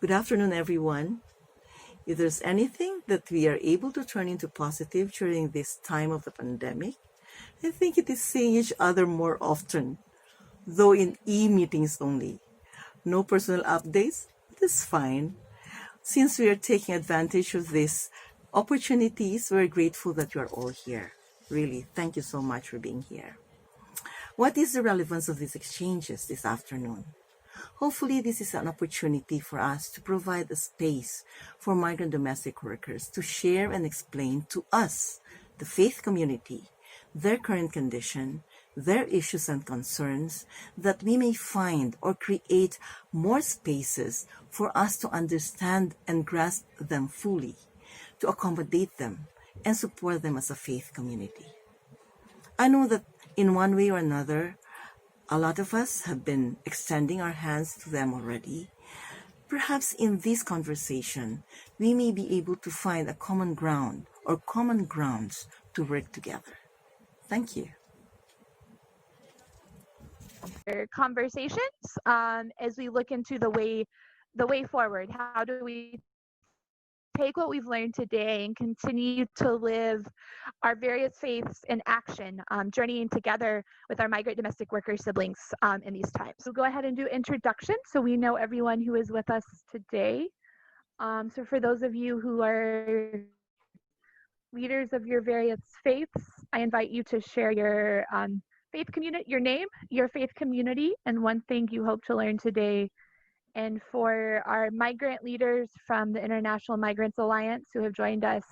Good afternoon, everyone. If there's anything that we are able to turn into positive during this time of the pandemic, I think it is seeing each other more often, though in e-meetings only. No personal updates? That's fine. Since we are taking advantage of these opportunities, we're grateful that you are all here. Really, thank you so much for being here. What is the relevance of these exchanges this afternoon? Hopefully, this is an opportunity for us to provide a space for migrant domestic workers to share and explain to us, the faith community, their current condition, their issues and concerns, that we may find or create more spaces for us to understand and grasp them fully, to accommodate them and support them as a faith community. I know that in one way or another, a lot of us have been extending our hands to them already. Perhaps in this conversation, we may be able to find a common ground or common grounds to work together. Thank you. Conversations as we look into the way forward. How do we take what we've learned today and continue to live our various faiths in action, journeying together with our migrant domestic worker siblings in these times. So go ahead and do introductions so we know everyone who is with us today. So for those of you who are leaders of your various faiths, I invite you to share your faith community, your name, your faith community, and one thing you hope to learn today. And for our migrant leaders from the International Migrants Alliance who have joined us,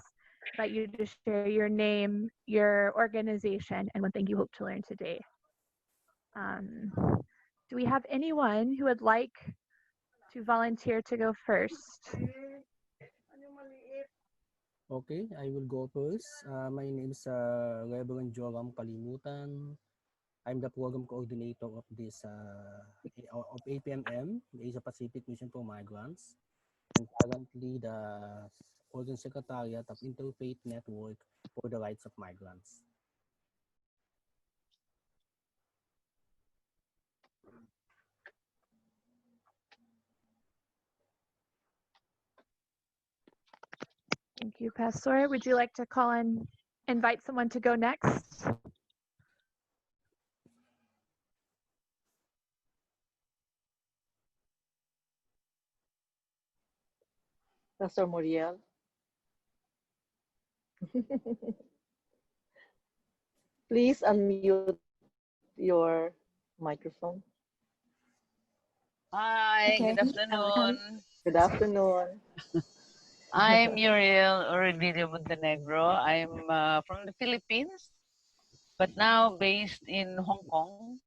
I invite you to share your name, your organization, and one thing you hope to learn today. Do we have anyone who would like to volunteer to go first? Okay, I will go first. My name is Reverend Joram Kalimutan. I'm the program coordinator of this of APMM, the Asia Pacific Mission for Migrants, and currently the Organ Secretariat of Interfaith Network for the Rights of Migrants. Thank you, Pastor. Would you like to call and invite someone to go next? Pastor Muriel. Please unmute your microphone. Hi, Okay. good afternoon. Good afternoon. I'm Muriel Aurelio Montenegro. I'm from the Philippines, but now based in Hong Kong,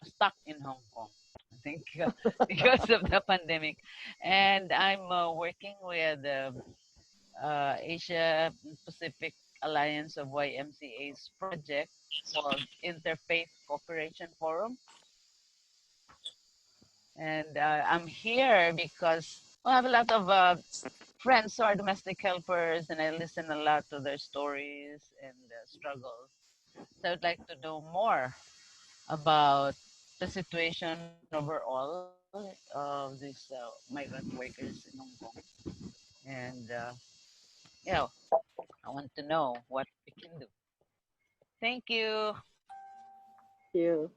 stuck in Hong Kong, I think, because of the pandemic. And I'm working with Asia Pacific Alliance of YMCA's project called Interfaith Cooperation Forum. And I'm here because I have a lot of friends who are domestic helpers, and I listen a lot to their stories and struggles. So I'd like to know more about the situation overall of these migrant workers in Hong Kong. And, I want to know what we can do. Thank you. Thank you.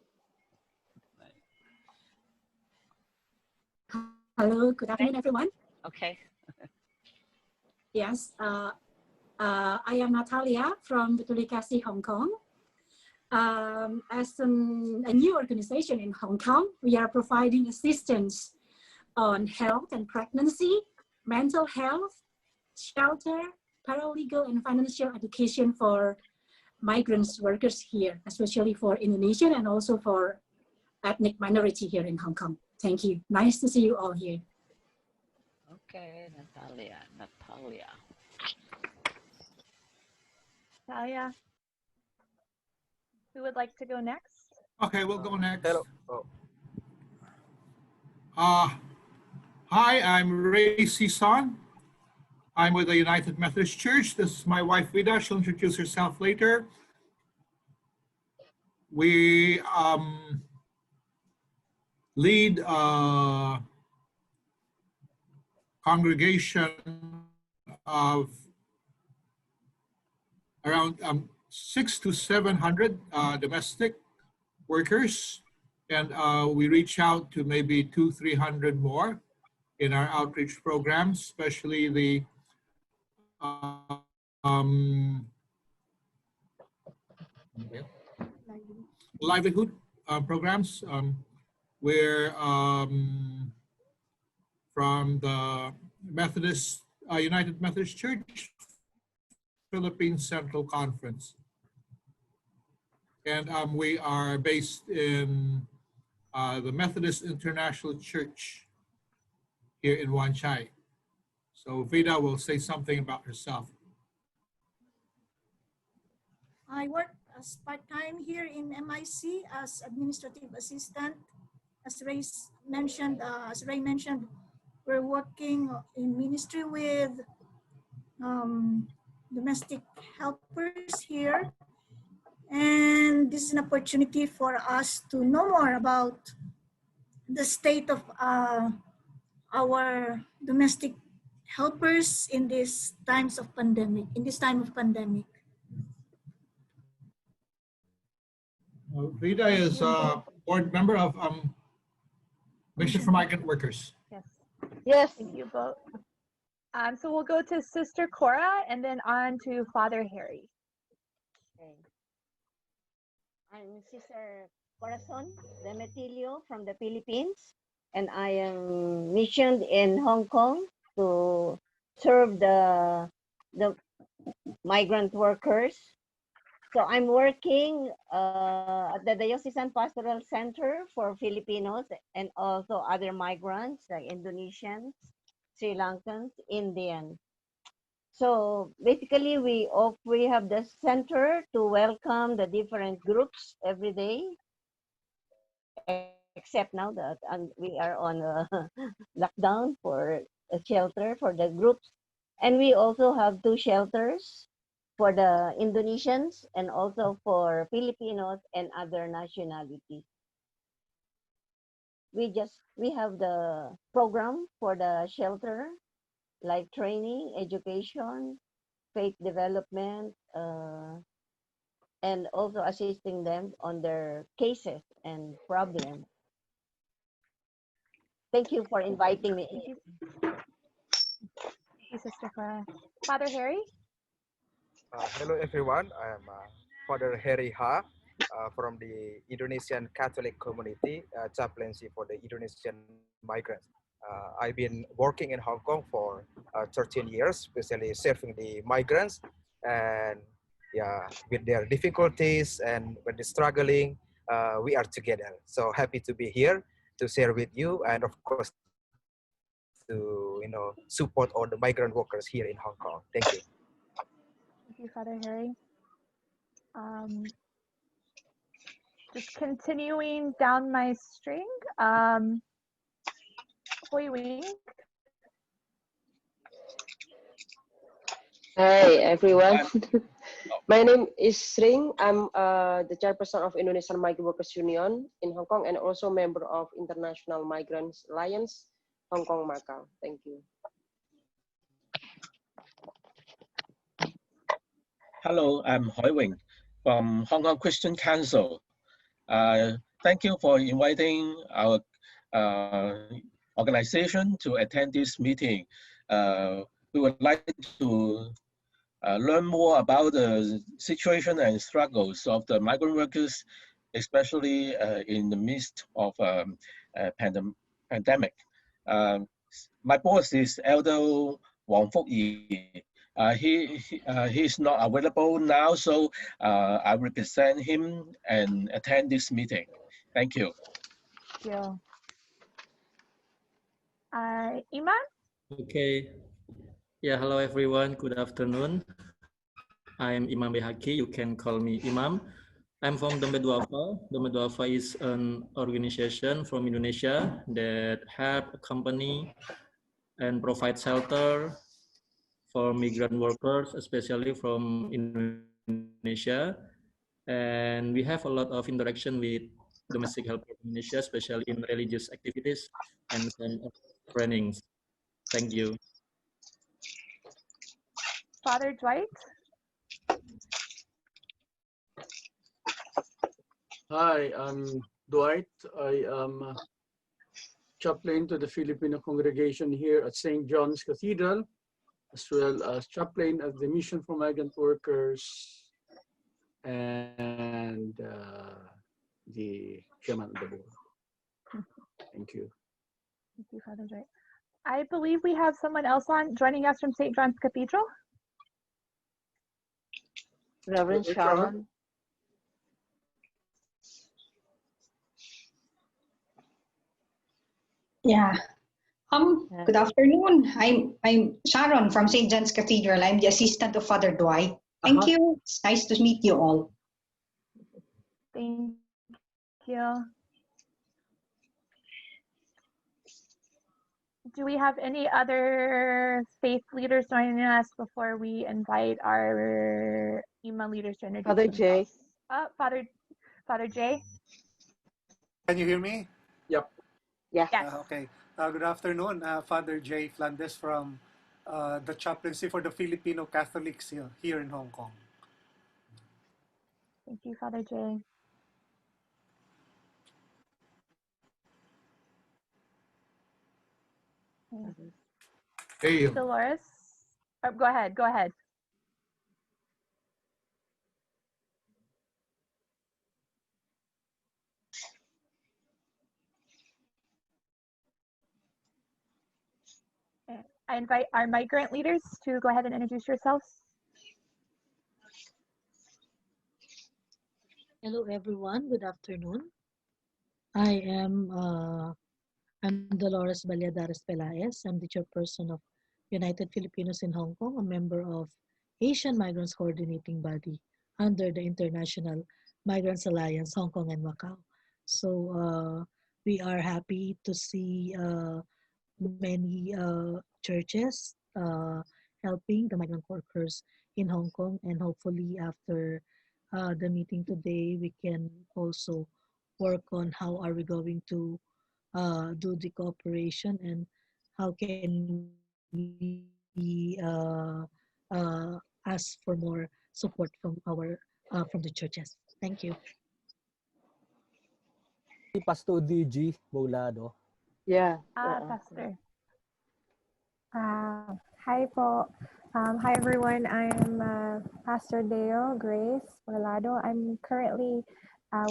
Hello, good afternoon, everyone. Okay. Yes, I am Natalia from Butulika, Hong Kong. As a new organization in Hong Kong, we are providing assistance on health and pregnancy, mental health, shelter, paralegal, and financial education for migrants workers here, especially for Indonesian and also for ethnic minority here in Hong Kong. Thank you. Nice to see you all here. Okay, Natalia. Talia, who would like to go next? Okay, we'll go next. Hello. Oh. Hi, I'm Ray Sison. I'm with the United Methodist Church. This is my wife, Vida. She'll introduce herself later. We lead congregation of around 600 to 700 domestic workers, and we reach out to maybe 200-300 more in our outreach programs, especially the livelihood programs, where from the United Methodist Church Philippine Central Conference. And we are based in the Methodist International Church here in Wan Chai. So Vida will say something about herself. I work as part-time here in MIC as administrative assistant. As Ray mentioned, we're working in ministry with domestic helpers here. And this is an opportunity for us to know more about the state of our domestic helpers in these times of pandemic, in this time of pandemic. Vida is a board member of Mission for Migrant Workers. Yes. Yes. Thank you both. So we'll go to Sister Cora and then on to Father Harry. Okay. I'm Sister Corazon Demetilio from the Philippines, and I am missioned in Hong Kong to serve the migrant workers. So I'm working at the Diocesan Pastoral Center for Filipinos and also other migrants like Indonesians, Sri Lankans, Indian. So basically, we have the center to welcome the different groups every day, except now that we are on a lockdown for a shelter for the groups. And we also have 2 shelters for the Indonesians and also for Filipinos and other nationalities. We have the program for the shelter, like training, education, faith development, and also assisting them on their cases and problems. Thank you for inviting me. Thank you, Sister Cora. Father Harry? Hello everyone, I am Father Harry Ha from the Indonesian Catholic Community Chaplaincy for the Indonesian Migrants. I've been working in Hong Kong for 13 years, especially serving the migrants, and yeah, with their difficulties and when they're struggling, we are together. So happy to be here to share with you, and of course to support all the migrant workers here in Hong Kong. Thank you. Thank you, Father Harry. Just continuing down my string, Hui Wing. Hi everyone. My name is Sring. I'm the chairperson of Indonesian Migrant Workers Union in Hong Kong and also member of International Migrants Alliance, Hong Kong, Macau. Thank you. Hello, I'm Hoi Wing from Hong Kong Christian Council. Thank you for inviting our organization to attend this meeting. We would like to learn more about the situation and struggles of the migrant workers, especially in the midst of a pandemic. My boss is Elder Wang Fuk Yi. He's not available now, so I represent him and attend this meeting. Thank you. Thank you. Iman? Okay. Yeah, hello everyone. Good afternoon. I'm Imam Behaki. You can call me Imam. I'm from Dompet Duafa. Dompet Duafa is an organization from Indonesia that help a company and provide shelter for migrant workers, especially from Indonesia. And we have a lot of interaction with domestic help in Indonesia, especially in religious activities and some trainings. Thank you. Father Dwight? Hi, I'm Dwight. I am chaplain to the Filipino congregation here at St. John's Cathedral, as well as chaplain at the Mission for Migrant Workers and the chairman of the board. Thank you. Thank you, Father Dwight. I believe we have someone else on joining us from St. John's Cathedral. Reverend Sharon. Yeah. Good afternoon. I'm Sharon from St. John's Cathedral. I'm the assistant of Father Dwight. Thank you. It's nice to meet you all. Thank you. Do we have any other faith leaders joining us before we invite our IMA leaders to introduce Father Jay. themselves? Father Jay. Can you hear me? Yep. Yeah. Yes. Okay. Good afternoon. Father Jay Flandes from the Chaplaincy for the Filipino Catholics here in Hong Kong. Thank you, Father Jay. Hey. Dolores? Oh, go ahead. Go ahead. I invite our migrant leaders to go ahead and introduce yourselves. Hello, everyone. Good afternoon. I'm Dolores Valladares Pelaez. I'm the chairperson of United Filipinos in Hong Kong, a member of Asian Migrants Coordinating Body under the International Migrants Alliance, Hong Kong and Macau. So we are happy to see many churches helping the migrant workers in Hong Kong, and hopefully after the meeting today, we can also work on how are we going to do the cooperation and how can we ask for more support from from the churches. Thank you. Pastor DG Bolado. Yeah. Pastor. Hi po. Hi everyone. I'm Pastor Deo Grace Orlado. I'm currently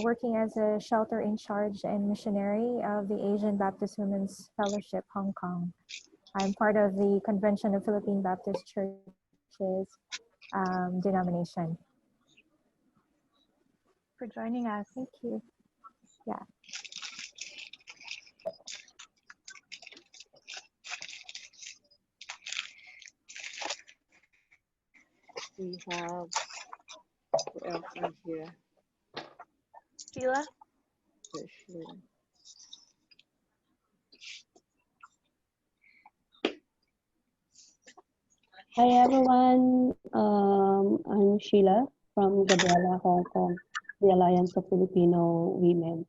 working as a shelter in charge and missionary of the Asian Baptist Women's Fellowship Hong Kong. I'm part of the Convention of Philippine Baptist Churches denomination. For joining us. Thank you. Yeah. We have, who else is here? Sheila? Sheila. Hi everyone, I'm Sheila from Gabriela, Hong Kong, the Alliance of Filipino Women.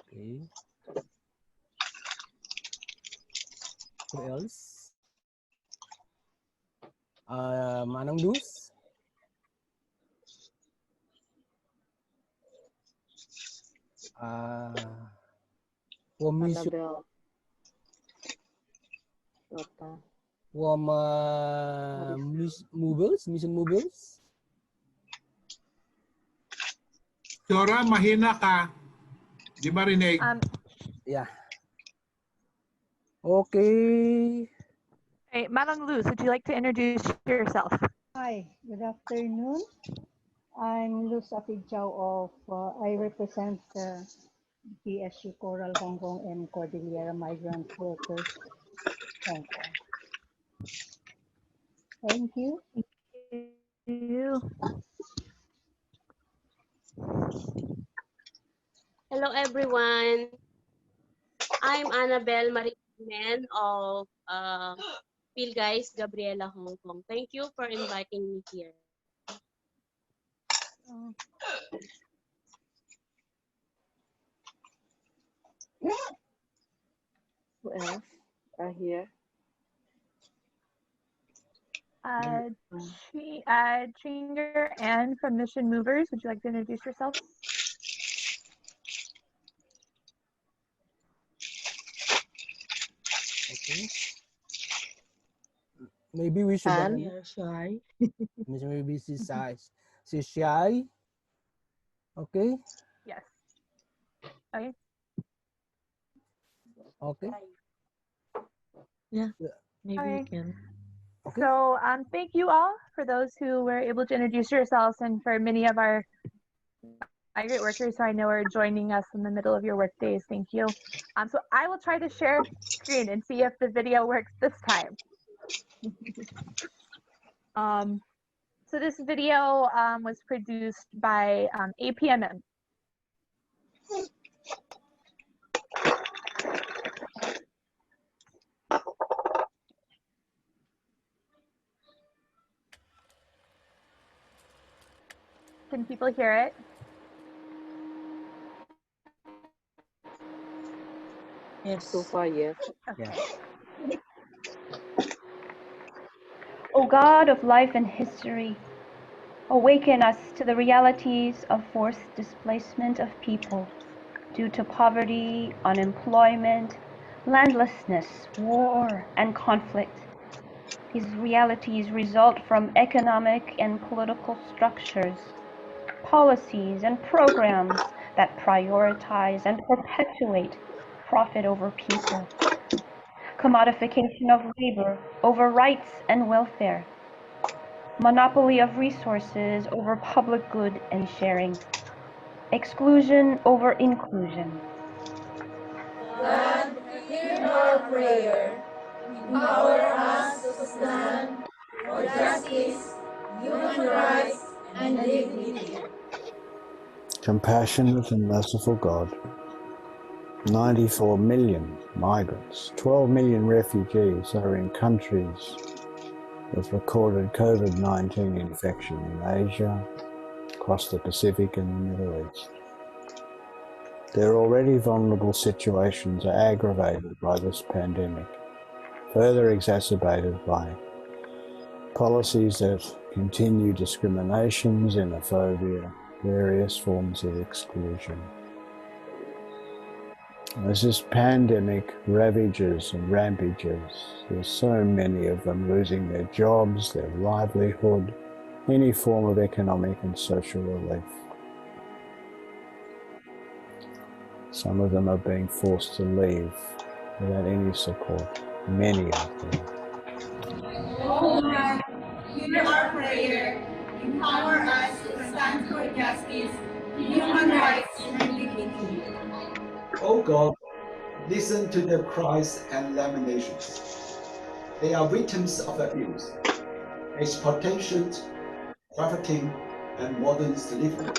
Okay. Who else? Manang Luz. Annabelle. From Mission Mobiles. Chora, mahina ka. Di marinig. Yeah. Okay. Hey, Madam Luz, would you like to introduce yourself? Hi, good afternoon. I'm Luz Atidjao of, I represent PSU Coral Hong Kong and Cordillera Migrant Workers Hong Kong. Thank you. Thank you. Hello everyone. I'm Annabelle Marie Men of Phil Guys Gabriela Hong Kong. Thank you for inviting me here. Who else are here? Chinger Ann from Mission Movers. Would you like to introduce yourself? Okay. Maybe we should. We are shy. Maybe she's shy. She's shy. Okay. Yes. Okay. Okay. Yeah. Maybe Okay. we can. So thank you all for those who were able to introduce yourselves, and for many of our migrant workers who I know are joining us in the middle of your work days. Thank you. So I will try to share screen and see if the video works this time. So this video was produced by APMM. Can people hear it? Yes. So far, yes. Okay. Yeah. O God of life and history, awaken us to the realities of forced displacement of people due to poverty, unemployment, landlessness, war, and conflict. These realities result from economic and political structures, policies, and programs that prioritize and perpetuate profit over people, commodification of labor over rights and welfare, monopoly of resources over public good and sharing, exclusion over inclusion. God, hear our prayer. Empower us to stand for justice, human rights, and dignity. Compassionate and merciful God, 94 million migrants, 12 million refugees are in countries with recorded COVID-19 infection in Asia, across the Pacific and the Middle East. Their already vulnerable situations are aggravated by this pandemic, further exacerbated by policies that continue discrimination, xenophobia, various forms of exclusion. As this pandemic ravages and rampages, there's so many of them losing their jobs, their livelihood, any form of economic and social relief. Some of them are being forced to leave without any support, many of them. Oh God, hear our prayer. Empower us to stand for justice, human rights, and dignity. O God, listen to their cries and lamentations. They are victims of abuse, exploitation, trafficking, and modern slavery.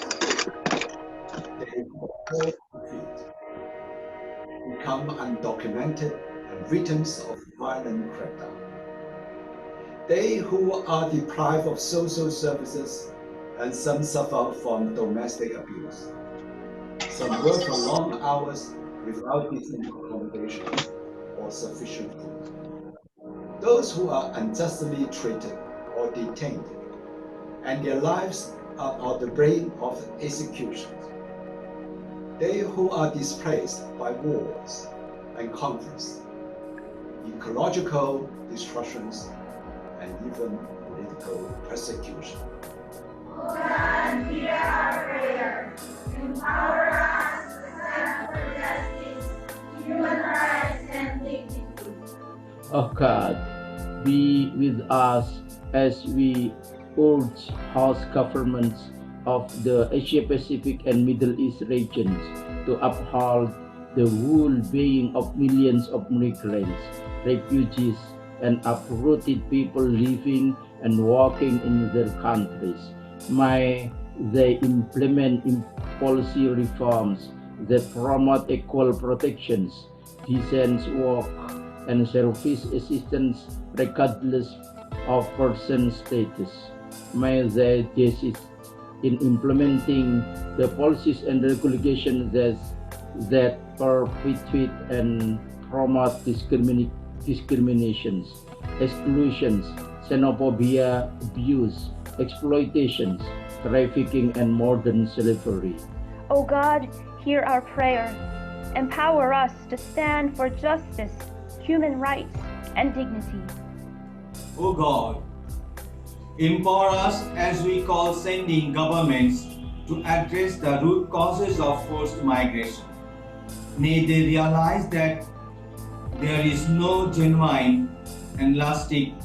They become undocumented and victims of violent crackdown. They who are deprived of social services, and some suffer from domestic abuse. Some work for long hours without decent accommodation or sufficient food. Those who are unjustly treated or detained, and their lives are on the brink of execution. They who are displaced by wars and conflicts, ecological destructions, and even political persecution. God, hear our prayer. Empower us to stand for justice, human rights, and dignity. Oh God, be with us as we urge host governments of the Asia-Pacific and Middle East regions to uphold the well-being of millions of migrants, refugees, and uprooted people living and working in their countries. May they implement policy reforms that promote equal protections, decent work, and service assistance regardless of person status. May they desist in implementing the policies and regulations that that perpetuate and promote discriminations, exclusions, xenophobia, abuse, exploitations, trafficking, and modern slavery. O God, hear our prayer. Empower us to stand for justice, human rights, and dignity. O God, empower us as we call sending governments to address the root causes of forced migration. May they realize that there is no genuine and lasting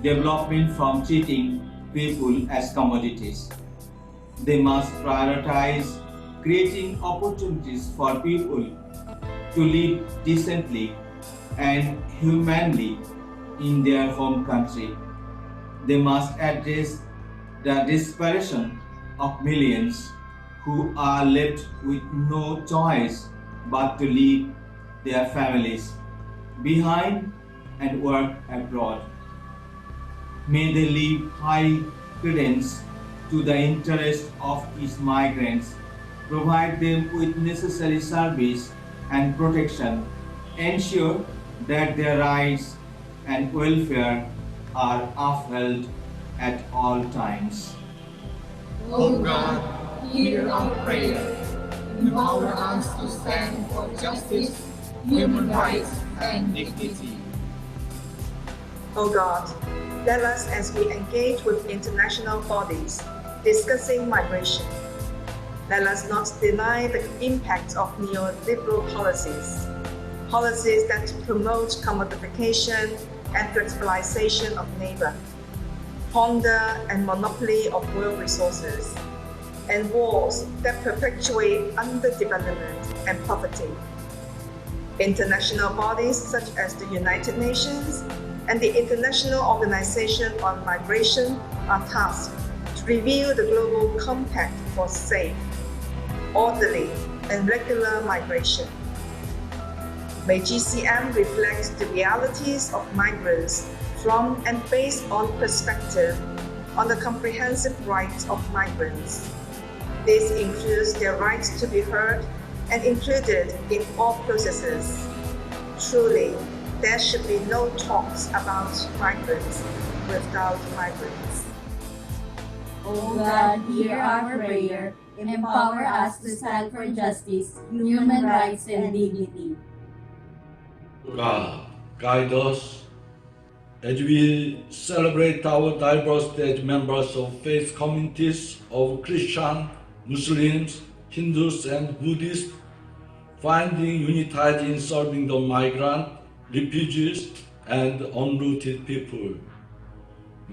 development from treating people as commodities. They must prioritize creating opportunities for people to live decently and humanely in their home country. They must address the desperation of millions who are left with no choice but to leave their families behind and work abroad. May they leave high credence to the interest of these migrants, provide them with necessary service and protection, ensure that their rights and welfare are upheld at all times. O God, hear our prayer. Empower us to stand for justice, human rights, and dignity. O God, let us, as we engage with international bodies discussing migration, let us not deny the impact of neoliberal policies that promote commodification and flexibilization of labor, plunder and monopoly of world resources, and wars that perpetuate underdevelopment and poverty. International bodies such as the United Nations and the International Organization on Migration are tasked to review the Global Compact for safe, orderly, and regular migration. May GCM reflect the realities of migrants from and based on perspective on the comprehensive rights of migrants. This includes their rights to be heard and included in all processes. Truly, there should be no talks about migrants without migrants. O God, hear our prayer. Empower us to stand for justice, human rights, and dignity. God, guide us as we celebrate our diverse as members of faith communities of Christian, Muslims, Hindus, and Buddhists, finding united in serving the migrant, refugees, and unrooted people.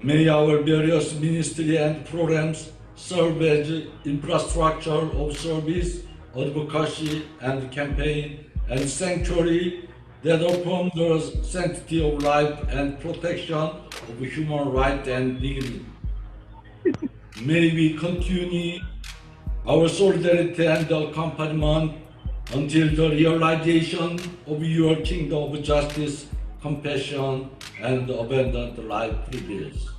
May our various ministry and programs serve as infrastructure of service, advocacy, and campaign, and sanctuary that affirm the sanctity of life and protection of human rights and dignity. May we continue our solidarity and accompaniment until the realization of your kingdom of justice, compassion, and abundant life prevails.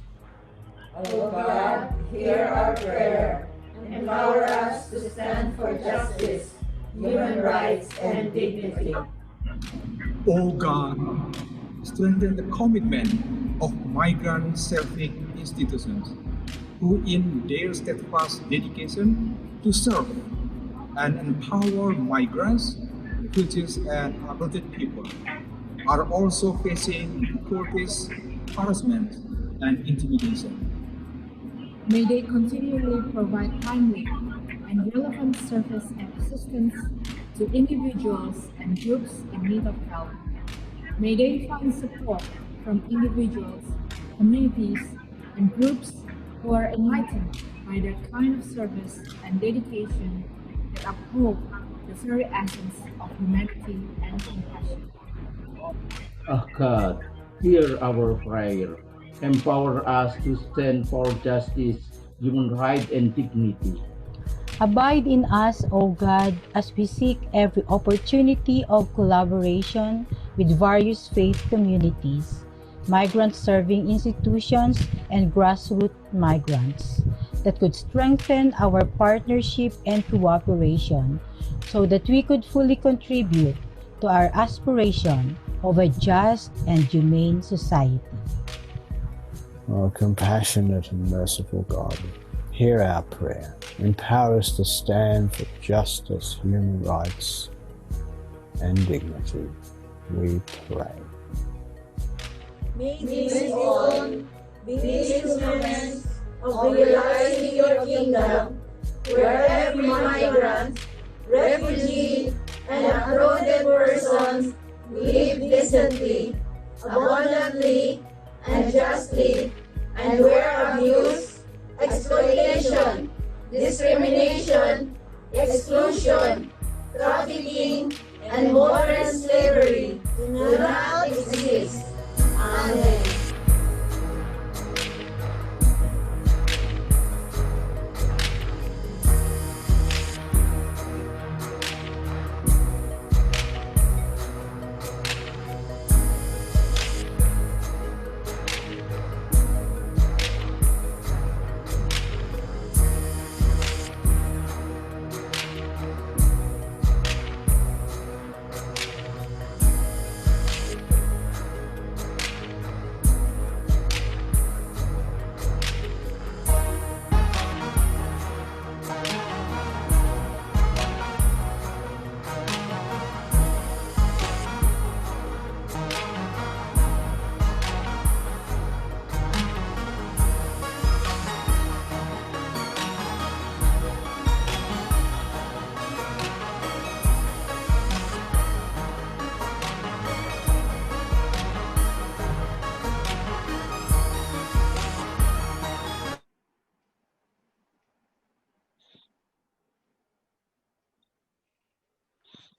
O God, hear our prayer. Empower us to stand for justice, human rights, and dignity. O God, strengthen the commitment of migrant serving institutions who in their steadfast dedication to serve and empower migrants, refugees, and uprooted people are also facing difficulties, harassment, and intimidation. May they continually provide timely and relevant service and assistance to individuals and groups in need of help. May they find support from individuals, communities, and groups who are enlightened by their kind of service and dedication that uphold the very essence of humanity and compassion. Oh God, hear our prayer. Empower us to stand for justice, human rights, and dignity. Abide in us, O God, as we seek every opportunity of collaboration with various faith communities, migrant serving institutions, and grassroots migrants, that could strengthen our partnership and cooperation so that we could fully contribute to our aspiration of a just and humane society. O compassionate and merciful God, hear our prayer. Empower us to stand for justice, human rights, and dignity, we pray. May this all be instruments of realizing your kingdom, where every migrant, refugee, and uprooted person live decently, abundantly, and justly, and where abuse, exploitation, discrimination, exclusion, trafficking, and modern slavery do not exist. Amen.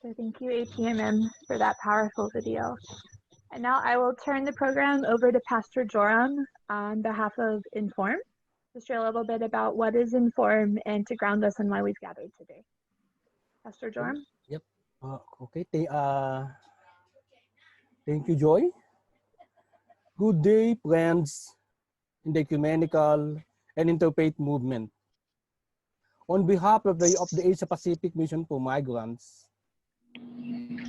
So thank you, APMM, for that powerful video. And now I will turn the program over to Pastor Joram on behalf of Inform to share a little bit about what is Inform and to ground us in why we've gathered today. Pastor Joram? Yep. Okay. Thank you, Joy. Good day, friends in the ecumenical and interfaith movement. On behalf of the Asia Pacific Mission for Migrants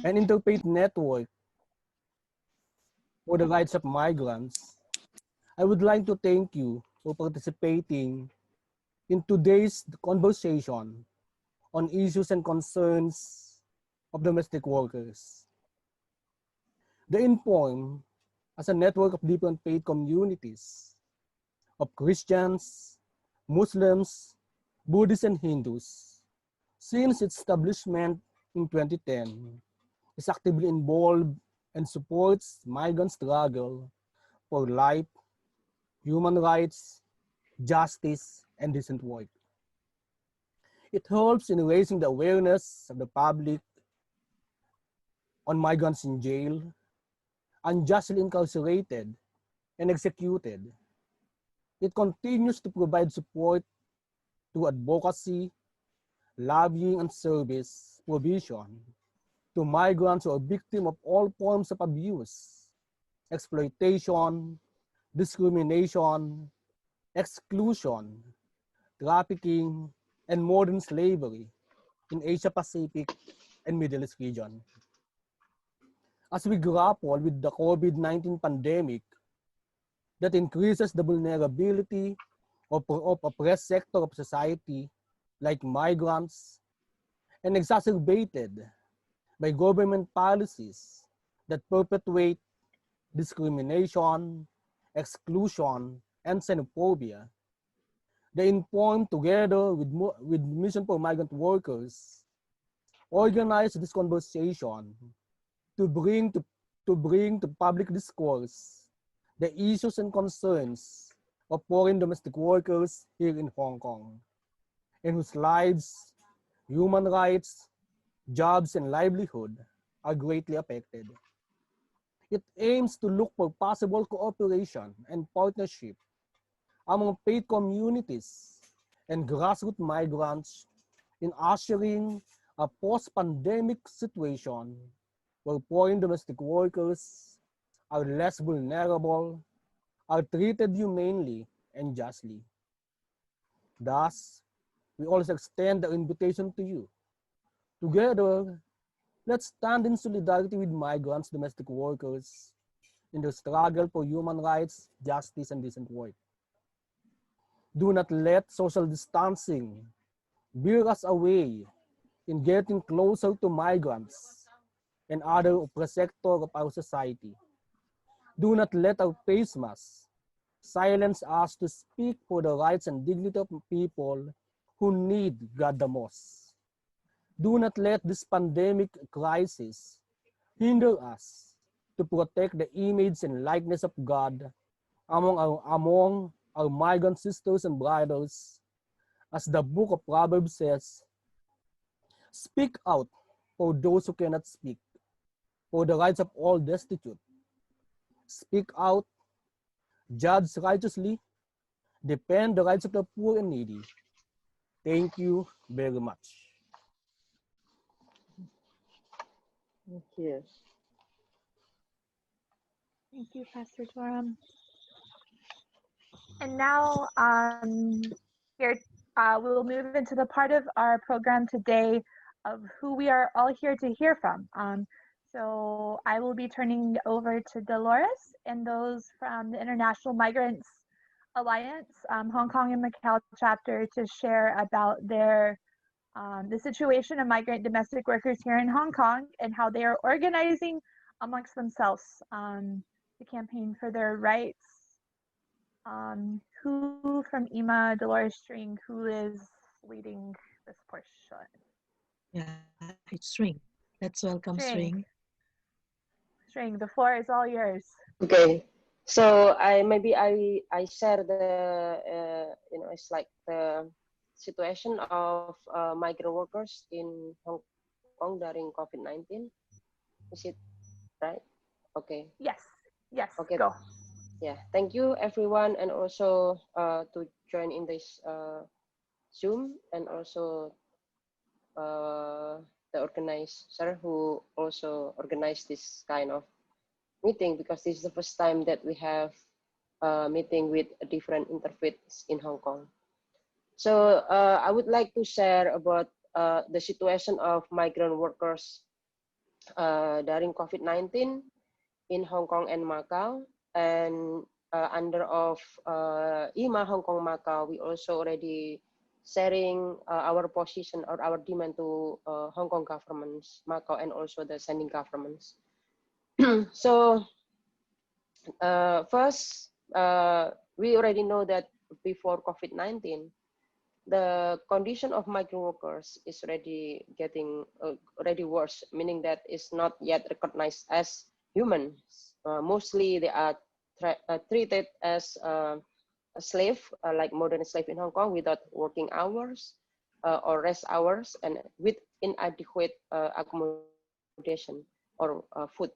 and Interfaith Network for the Rights of Migrants, I would like to thank you for participating in today's conversation on issues and concerns of domestic workers. The Inform, as a network of different faith communities of Christians, Muslims, Buddhists, and Hindus, since its establishment in 2010, is actively involved and supports migrant struggle for life, human rights, justice, and decent work. It helps in raising the awareness of the public on migrants in jail, unjustly incarcerated, and executed. It continues to provide support to advocacy, lobbying, and service provision to migrants who are victims of all forms of abuse, exploitation, discrimination, exclusion, trafficking, and modern slavery in Asia Pacific and Middle East region. As we grapple with the COVID-19 pandemic that increases the vulnerability of oppressed sector of society like migrants and exacerbated by government policies that perpetuate discrimination, exclusion, and xenophobia. The Inform, together with Mission for Migrant Workers, organized this conversation to bring to public discourse the issues and concerns of foreign domestic workers here in Hong Kong, and whose lives, human rights, jobs, and livelihood are greatly affected. It aims to look for possible cooperation and partnership among faith communities and grassroots migrants in ushering a post-pandemic situation where foreign domestic workers are less vulnerable, are treated humanely and justly. Thus, we also extend the invitation to you. Together, let's stand in solidarity with migrants, domestic workers, in the struggle for human rights, justice, and decent work. Do not let social distancing bear us away in getting closer to migrants and other oppressed sectors of our society. Do not let our face masks silence us to speak for the rights and dignity of people who need God the most. Do not let this pandemic crisis hinder us to protect the image and likeness of God among our migrant sisters and brothers. As the book of Proverbs says, speak out for those who cannot speak, for the rights of all destitute. Speak out, judge righteously, defend the rights of the poor and needy. Thank you very much. Thank you. Thank you, Pastor Joram. And now here we'll move into the part of our program today of who we are all here to hear from. So I will be turning over to Dolores and those from the International Migrants Alliance, Hong Kong and Macau chapter, to share about their the situation of migrant domestic workers here in Hong Kong and how they are organizing amongst themselves to campaign for their rights. Who from Ima, Dolores String, who is leading this portion? Yeah, it's String. Let's welcome String. String, the floor is all yours. Okay, so I share the it's like the situation of migrant workers in Hong Kong during COVID-19. Is it right? Okay. Yes. Okay. Go. Yeah. Thank you everyone, and also to join in this Zoom, and also the organizer who also organized this kind of meeting, because this is the first time that we have a meeting with different interfaiths in Hong Kong. So I would like to share about the situation of migrant workers during COVID-19 in Hong Kong and Macau. And under of IMA Hong Kong Macau, we also already sharing our position or our demand to Hong Kong governments, Macau, and also the sending governments. So first, we already know that before COVID-19, the condition of migrant workers is already getting already worse, meaning that it's not yet recognized as humans. Mostly they are treated as a slave, like modern slave in Hong Kong, without working hours or rest hours, and with inadequate accommodation or food.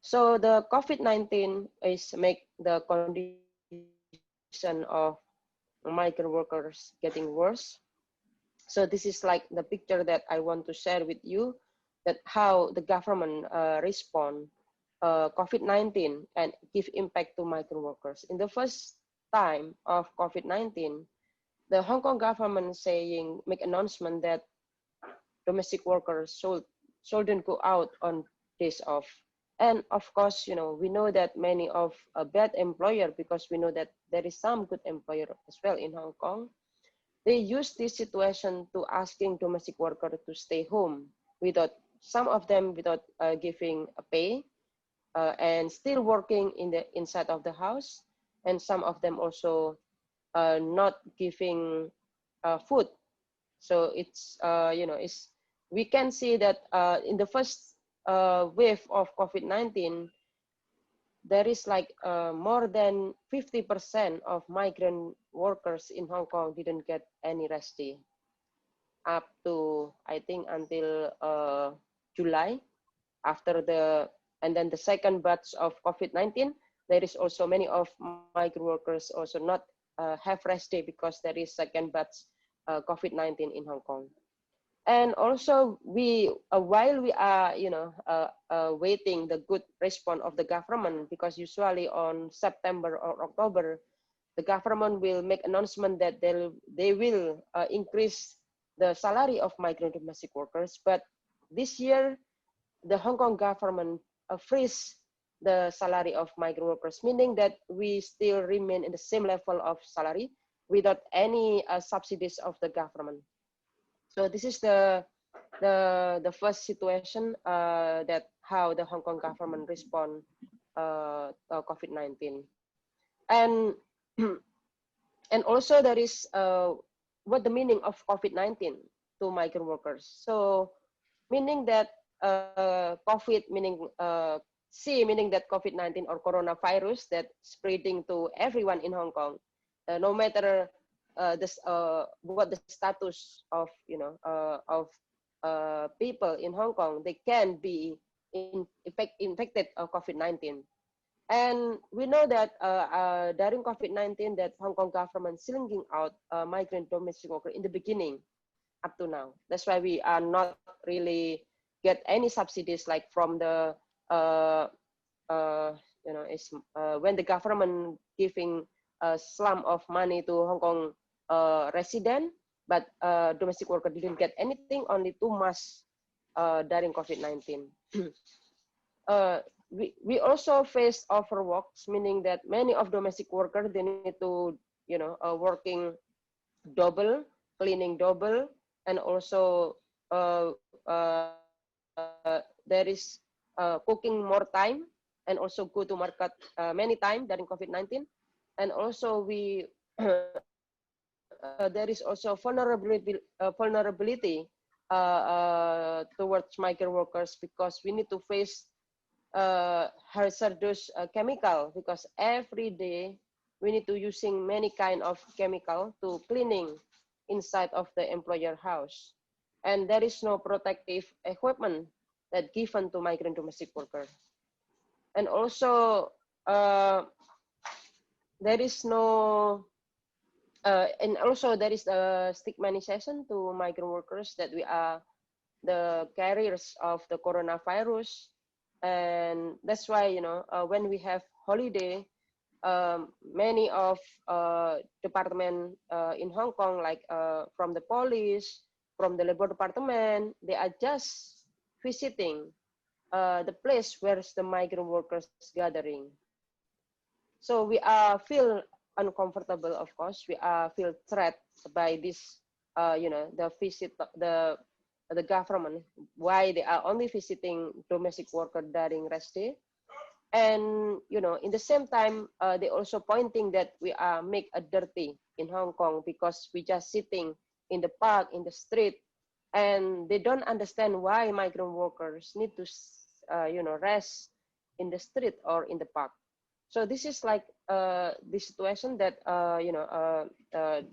So the COVID-19 is make the condition of migrant workers getting worse. So this is like the picture that I want to share with you, that how the government respond COVID-19 and give impact to migrant workers. In the first time of COVID-19, the Hong Kong government make announcement that domestic workers shouldn't go out on days off. And of course, we know that many of a bad employer, because we know that there is some good employer as well in Hong Kong, they use this situation to asking domestic workers to stay home without, some of them without giving a pay, and still working inside of the house, and some of them also not giving food. So it's we can see that in the first wave of COVID-19, there is like more than 50% of migrant workers in Hong Kong didn't get any rest day, up to I think until July. And then the second batch of COVID-19, there is also many of migrant workers also not have rest day, because there is second batch COVID-19 in Hong Kong. And also while we are waiting the good response of the government, because usually on September or October the government will make announcement that they will increase the salary of migrant domestic workers. But this year, the Hong Kong government freeze the salary of migrant workers, meaning that we still remain in the same level of salary without any subsidies of the government. So this is the first situation that how the Hong Kong government respond to COVID-19, and and also there is what the meaning of COVID-19 to migrant workers. So meaning that COVID meaning C meaning that COVID-19 or coronavirus that spreading to everyone in Hong Kong, no matter what the status of people in Hong Kong, they can be infected of COVID-19. And we know that during COVID-19 that Hong Kong government singling out migrant domestic worker in the beginning up to now. That's why we are not really get any subsidies like from the when the government giving a slum of money to Hong Kong resident, but domestic worker didn't get anything, only 2 months during COVID-19. We also face overworks, meaning that many of domestic workers, they need to working double, cleaning double, and also there is cooking more time, and also go to market many times during COVID-19. And also we there is also vulnerability towards migrant workers, because we need to face hazardous chemical, because every day we need to using many kind of chemical to cleaning inside of the employer house, and there is no protective equipment that given to migrant domestic worker. And also there is no and also there is a stigmatization to migrant workers that we are the carriers of the coronavirus. And that's why when we have holiday, many of department in Hong Kong, like from the police, from the labor department, they are just visiting the place where the migrant workers gathering. So we feel uncomfortable, of course. We feel threat by this, the visit, the government, why they are only visiting domestic worker during rest day. And in the same time, they also pointing that we are make a dirty in Hong Kong, because we just sitting in the park, in the street, and they don't understand why migrant workers need to rest in the street or in the park. So this is like the situation that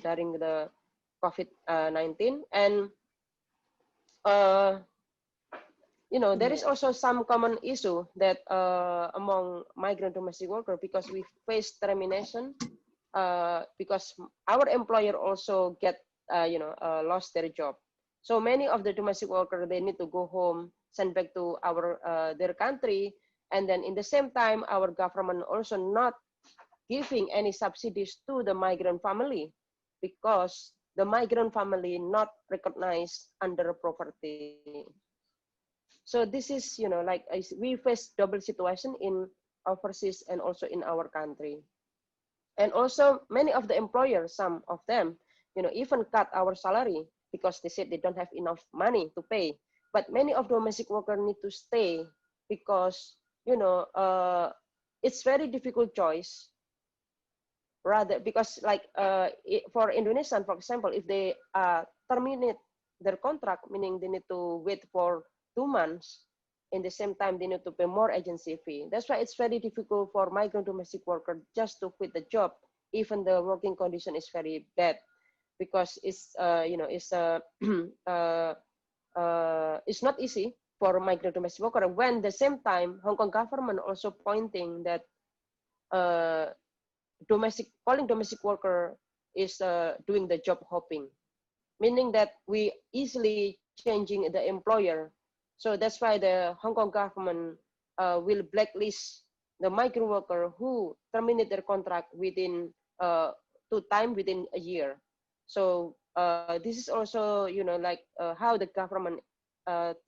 during the COVID-19. And there is also some common issue that among migrant domestic workers, because we face termination, because our employer also get lost their job. So many of the domestic workers, they need to go home, send back to their country, and then in the same time, our government also not giving any subsidies to the migrant family, because the migrant family not recognized under property. So this is, like we face double situation in overseas and also in our country. And also many of the employers, some of them, even cut our salary because they said they don't have enough money to pay. But many of domestic workers need to stay because, it's very difficult choice. Rather, because like for Indonesian, for example, if they terminate their contract, meaning they need to wait for 2 months, in the same time they need to pay more agency fee. That's why it's very difficult for migrant domestic worker just to quit the job, even the working condition is very bad, because it's it's not easy for migrant domestic worker. When the same time Hong Kong government also pointing that domestic worker is doing the job hopping, meaning that we easily changing the employer. So that's why the Hong Kong government will blacklist the migrant worker who terminate their contract within 2 times within a year. So this is also, like how the government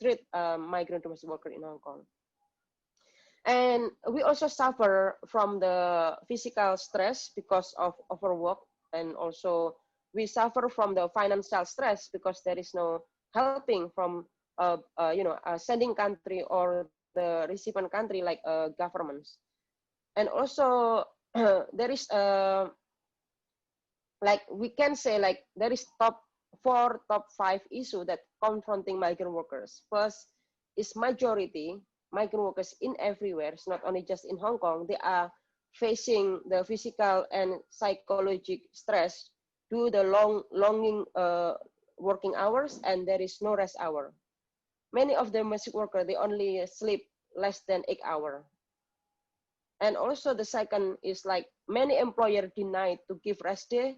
treat migrant domestic worker in Hong Kong. And we also suffer from the physical stress because of overwork, and also we suffer from the financial stress because there is no helping from a sending country or the recipient country like governments. And also there is like we can say like there is top 5 issue that confronting migrant workers. First is majority migrant workers in everywhere. It's not only just in Hong Kong. They are facing the physical and psychological stress due to the longing working hours, and there is no rest hour. Many of the domestic workers, they only sleep less than 8 hours. And also the second is like many employers deny to give rest day,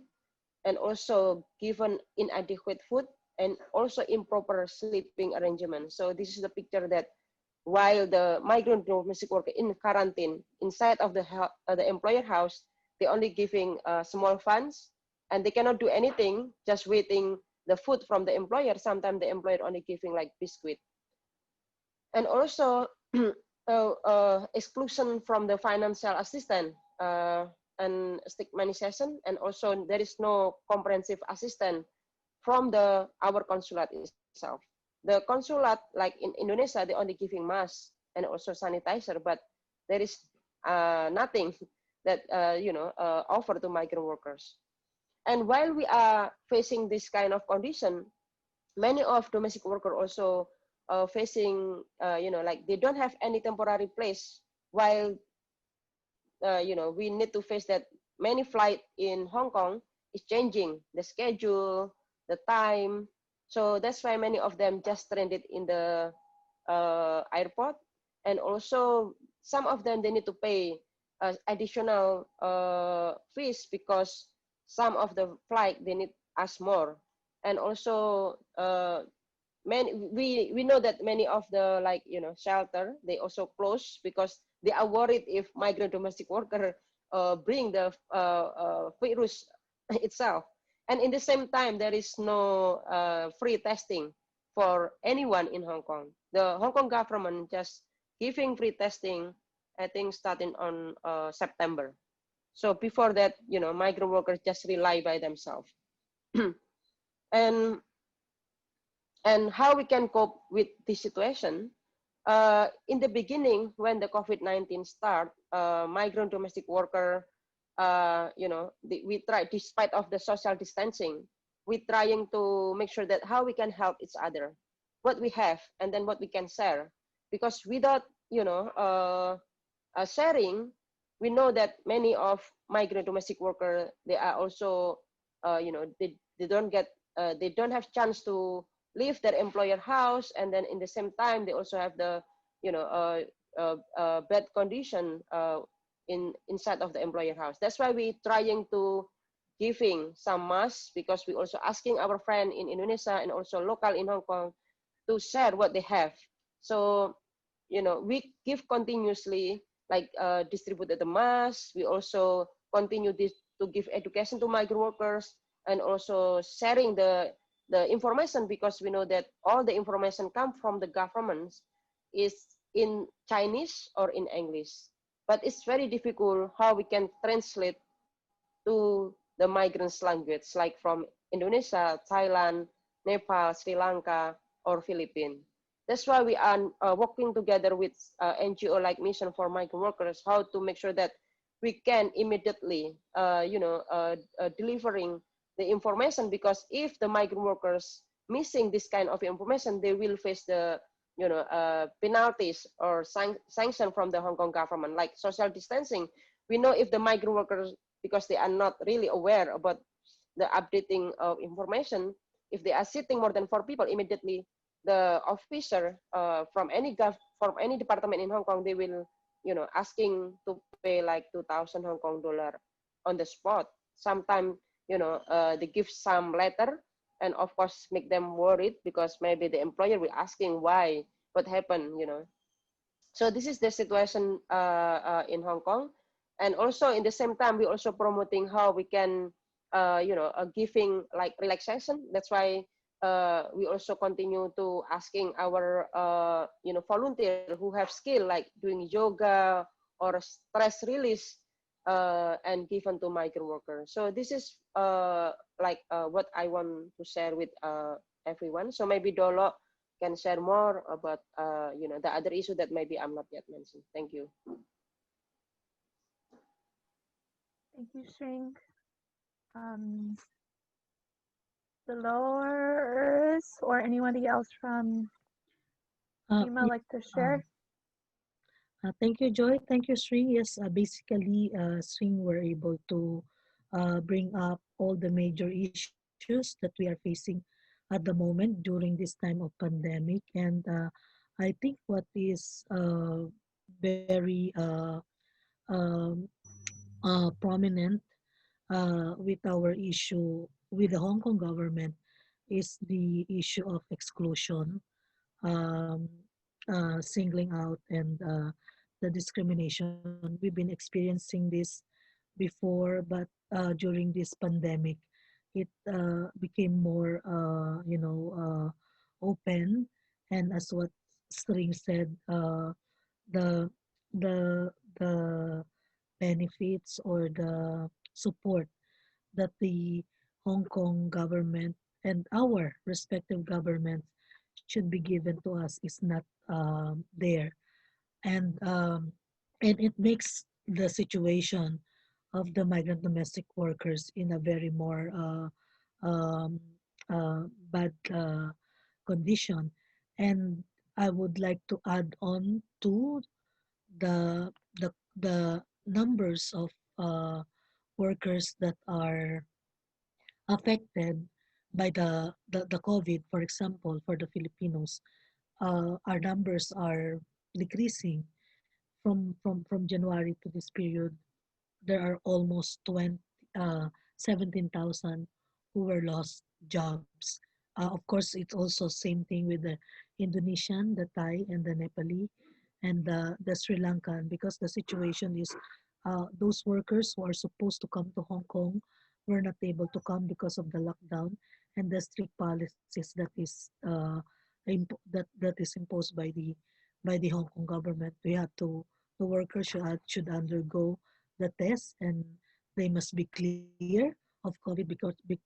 and also given inadequate food, and also improper sleeping arrangement. So this is the picture that while the migrant domestic worker in quarantine inside of the employer house, they only giving small funds, and they cannot do anything, just waiting the food from the employer. Sometimes the employer only giving like biscuit. And also exclusion from the financial assistance and stigmatization, and also there is no comprehensive assistance from our consulate itself. The consulate, like in Indonesia, they only giving masks and also sanitizer, but there is nothing that offer to migrant workers. And while we are facing this kind of condition, many of domestic workers also facing, like they don't have any temporary place, while we need to face that many flight in Hong Kong is changing the schedule, the time. So that's why many of them just stranded in the airport. And also some of them, they need to pay additional fees because some of the flight, they need us more. And also we know that many of the shelter, they also close because they are worried if migrant domestic worker bring the virus itself. And in the same time, there is no free testing for anyone in Hong Kong. The Hong Kong government just giving free testing, I think, starting on September. So before that, migrant workers just rely by themselves. And how we can cope with this situation? In the beginning, when the COVID-19 start, migrant domestic worker, we try, despite of the social distancing, we trying to make sure that how we can help each other, what we have, and then what we can share. Because without, sharing, we know that many of migrant domestic worker, they are also, they don't get, they don't have chance to leave their employer house, and then in the same time they also have the bad condition inside of the employer house. That's why we trying to giving some masks, because we also asking our friend in Indonesia and also local in Hong Kong to share what they have. So we give continuously, like distributed the masks. We also continue this to give education to migrant workers, and also sharing the information, because we know that all the information come from the governments is in Chinese or in English. But it's very difficult how we can translate to the migrants' language, like from Indonesia, Thailand, Nepal, Sri Lanka, or Philippines. That's why we are working together with NGO like Mission for Migrant Workers, how to make sure that we can immediately, delivering the information, because if the migrant workers missing this kind of information, they will face the penalties or sanction from the Hong Kong government, like social distancing. We know if the migrant workers, because they are not really aware about the updating of information, if they are sitting more than 4 people, immediately the officer from any department in Hong Kong, they will asking to pay like 2,000 Hong Kong dollar on the spot. Sometimes they give some letter, and of course make them worried, because maybe the employer will asking why, what happened. So this is the situation in Hong Kong. And also in the same time, we also promoting how we can, giving like relaxation. That's why we also continue to asking our, volunteer who have skill like doing yoga or stress release and given to migrant workers. So this is what I want to share with everyone. So maybe Dolo can share more about the other issue that maybe I'm not yet mentioned. Thank you. Thank you, Shring. Dolores or anybody else from FEMA like to share? Thank you, Joy. Thank you, Sri. Yes, basically, Sri were able to bring up all the major issues that we are facing at the moment during this time of pandemic. And I think what is very prominent with our issue with the Hong Kong government is the issue of exclusion, um, singling out, and the discrimination. We've been experiencing this before, but during this pandemic, it became more, open. And as what String said, the the benefits or the support that the Hong Kong government and our respective governments should be given to us is not there, and it makes the situation of the migrant domestic workers in a very more um, bad condition. And I would like to add on to the the numbers of workers that are affected by the COVID. For example, for the Filipinos, our numbers are decreasing from January to this period. There are almost 17,000 who were lost jobs. Of course, it's also same thing with the Indonesian, the Thai, and the Nepali, and the Sri Lankan, because the situation is those workers who are supposed to come to Hong Kong were not able to come because of the lockdown and the strict policies that is that is imposed by the Hong Kong government. We have to the workers should undergo the test, and they must be clear of COVID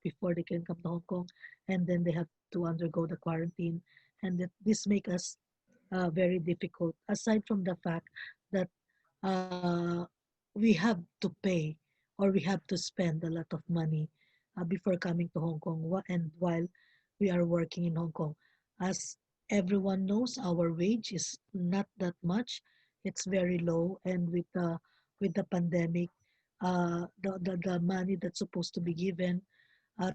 before they can come to Hong Kong, and then they have to undergo the quarantine, and this make us very difficult. Aside from the fact that uh, we have to pay or we have to spend a lot of money before coming to Hong Kong, and while we are working in Hong Kong. As everyone knows, our wage is not that much. It's very low, and with the pandemic, the money that's supposed to be given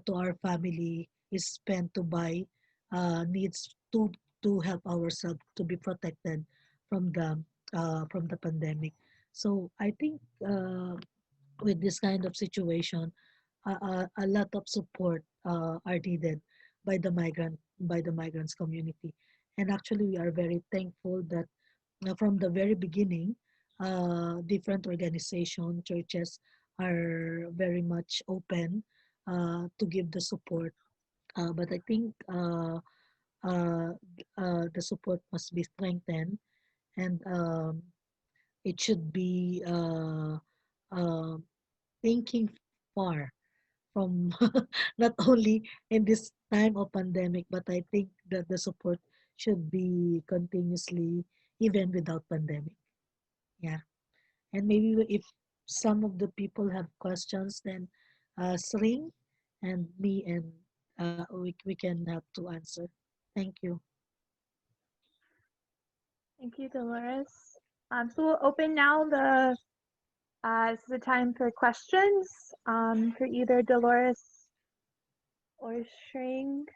to our family is spent to buy needs to help ourselves to be protected from the pandemic. So I think with this kind of situation, a lot of support are needed by the migrants community. And actually, we are very thankful that from the very beginning, different organizations, churches are very much open to give the support. But I think uh, the support must be strengthened, and it should be uh, thinking far from not only in this time of pandemic, but I think that the support should be continuously even without pandemic. Yeah. And maybe if some of the people have questions, then Sring and me, and we can have to answer. Thank you. Thank you, Dolores. So we'll open now this is the time for questions for either Dolores or Shring.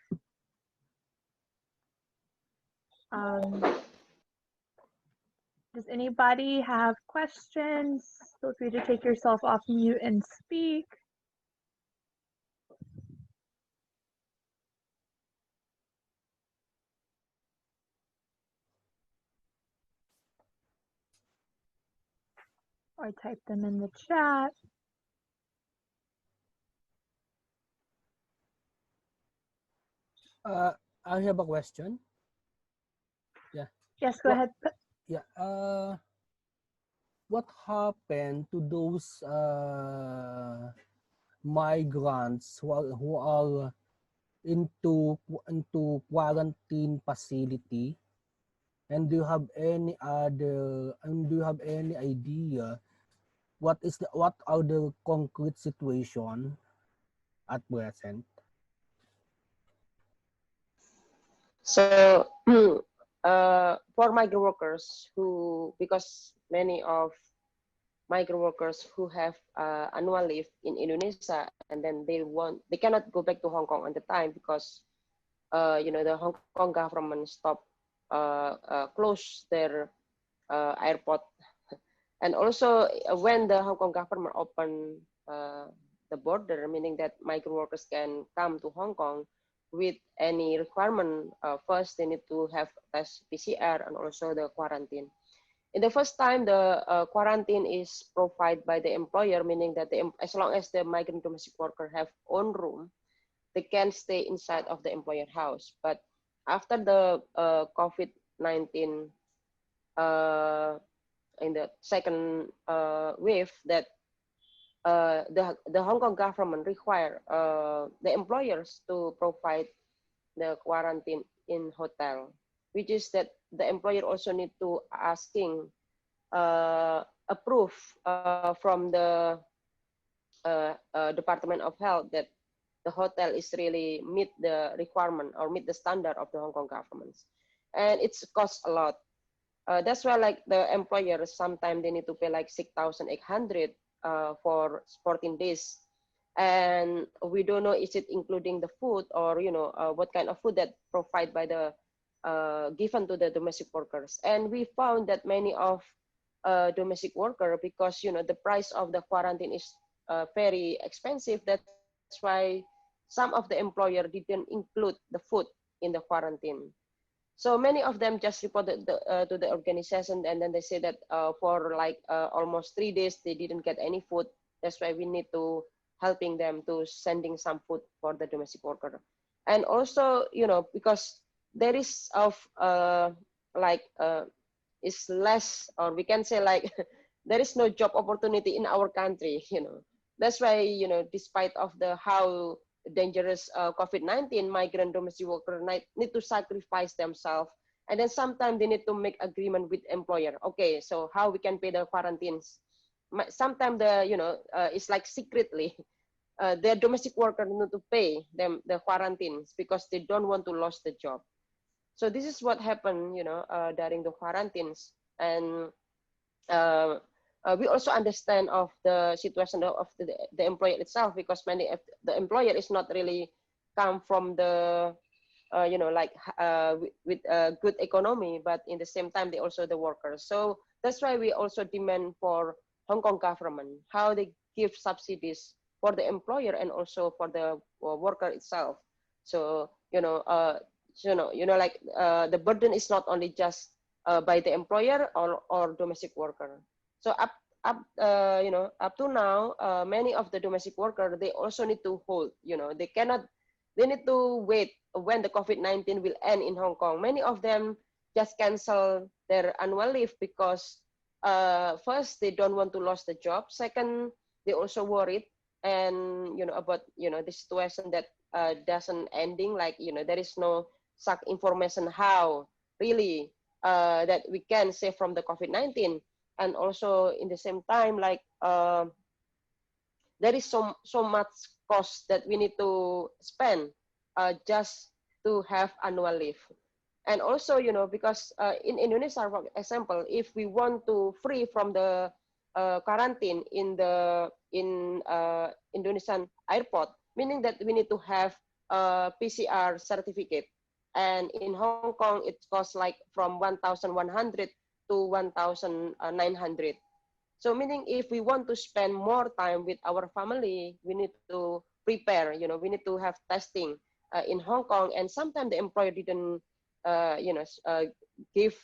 Does anybody have questions? Feel free to take yourself off mute and speak. or type them in the chat. I have a question. Yeah. Yes, go ahead. Yeah. What happened to those migrants who are into quarantine facility? And do you have any other? And do you have any idea what are the concrete situation at present? So for migrant workers who, because many of migrant workers who have annual leave in Indonesia, and then they cannot go back to Hong Kong on the time because the Hong Kong government close their airport, and also when the Hong Kong government open the border, meaning that migrant workers can come to Hong Kong with any requirement. First, they need to have test PCR and also the quarantine. In the first time, the quarantine is provided by the employer, meaning that as long as the migrant domestic worker have own room, they can stay inside of the employer house. But after the COVID-19 in the second wave, that the Hong Kong government require the employers to provide the quarantine in hotel, which is that the employer also need to asking approve from the Department of Health that the hotel is really meet the requirement or meet the standard of the Hong Kong government, and it's cost a lot. That's why like the employers sometimes they need to pay like 6,800 for 14 days, and we don't know is it including the food or what kind of food that provided by the given to the domestic workers. And we found that many of domestic worker, because the price of the quarantine is very expensive. That's why some of the employer didn't include the food in the quarantine. So many of them just reported to the organization, and then they say that for like almost 3 days they didn't get any food. That's why we need to helping them to sending some food for the domestic worker. And also because there is of is less, or we can say like there is no job opportunity in our country. That's why despite of the how dangerous COVID-19, migrant domestic worker need to sacrifice themselves, and then sometimes they need to make agreement with employer. Okay, so how we can pay the quarantines? Sometimes it's like secretly their domestic worker need to pay them the quarantines because they don't want to lose the job. So this is what happened during the quarantines. And we also understand of the situation of the employer itself, because many of the employer is not really come from the with a good economy, but in the same time they also the workers. So that's why we also demand for Hong Kong government how they give subsidies for the employer and also for the worker itself. So the burden is not only just by the employer or domestic worker. So up to now, many of the domestic worker, they also need to hold. They need to wait when the COVID-19 will end in Hong Kong. Many of them just cancel their annual leave because first they don't want to lose the job. Second, they also worried and about the situation that doesn't ending, like there is no such information how really that we can save from the COVID-19. And also in the same time, like there is so much cost that we need to spend just to have annual leave. And also because in Indonesia, for example, if we want to free from the quarantine in Indonesian airport, meaning that we need to have a PCR certificate. And in Hong Kong, it costs like from 1,100 to 1,900. So meaning if we want to spend more time with our family, we need to prepare, we need to have testing in Hong Kong. And sometimes the employer didn't, give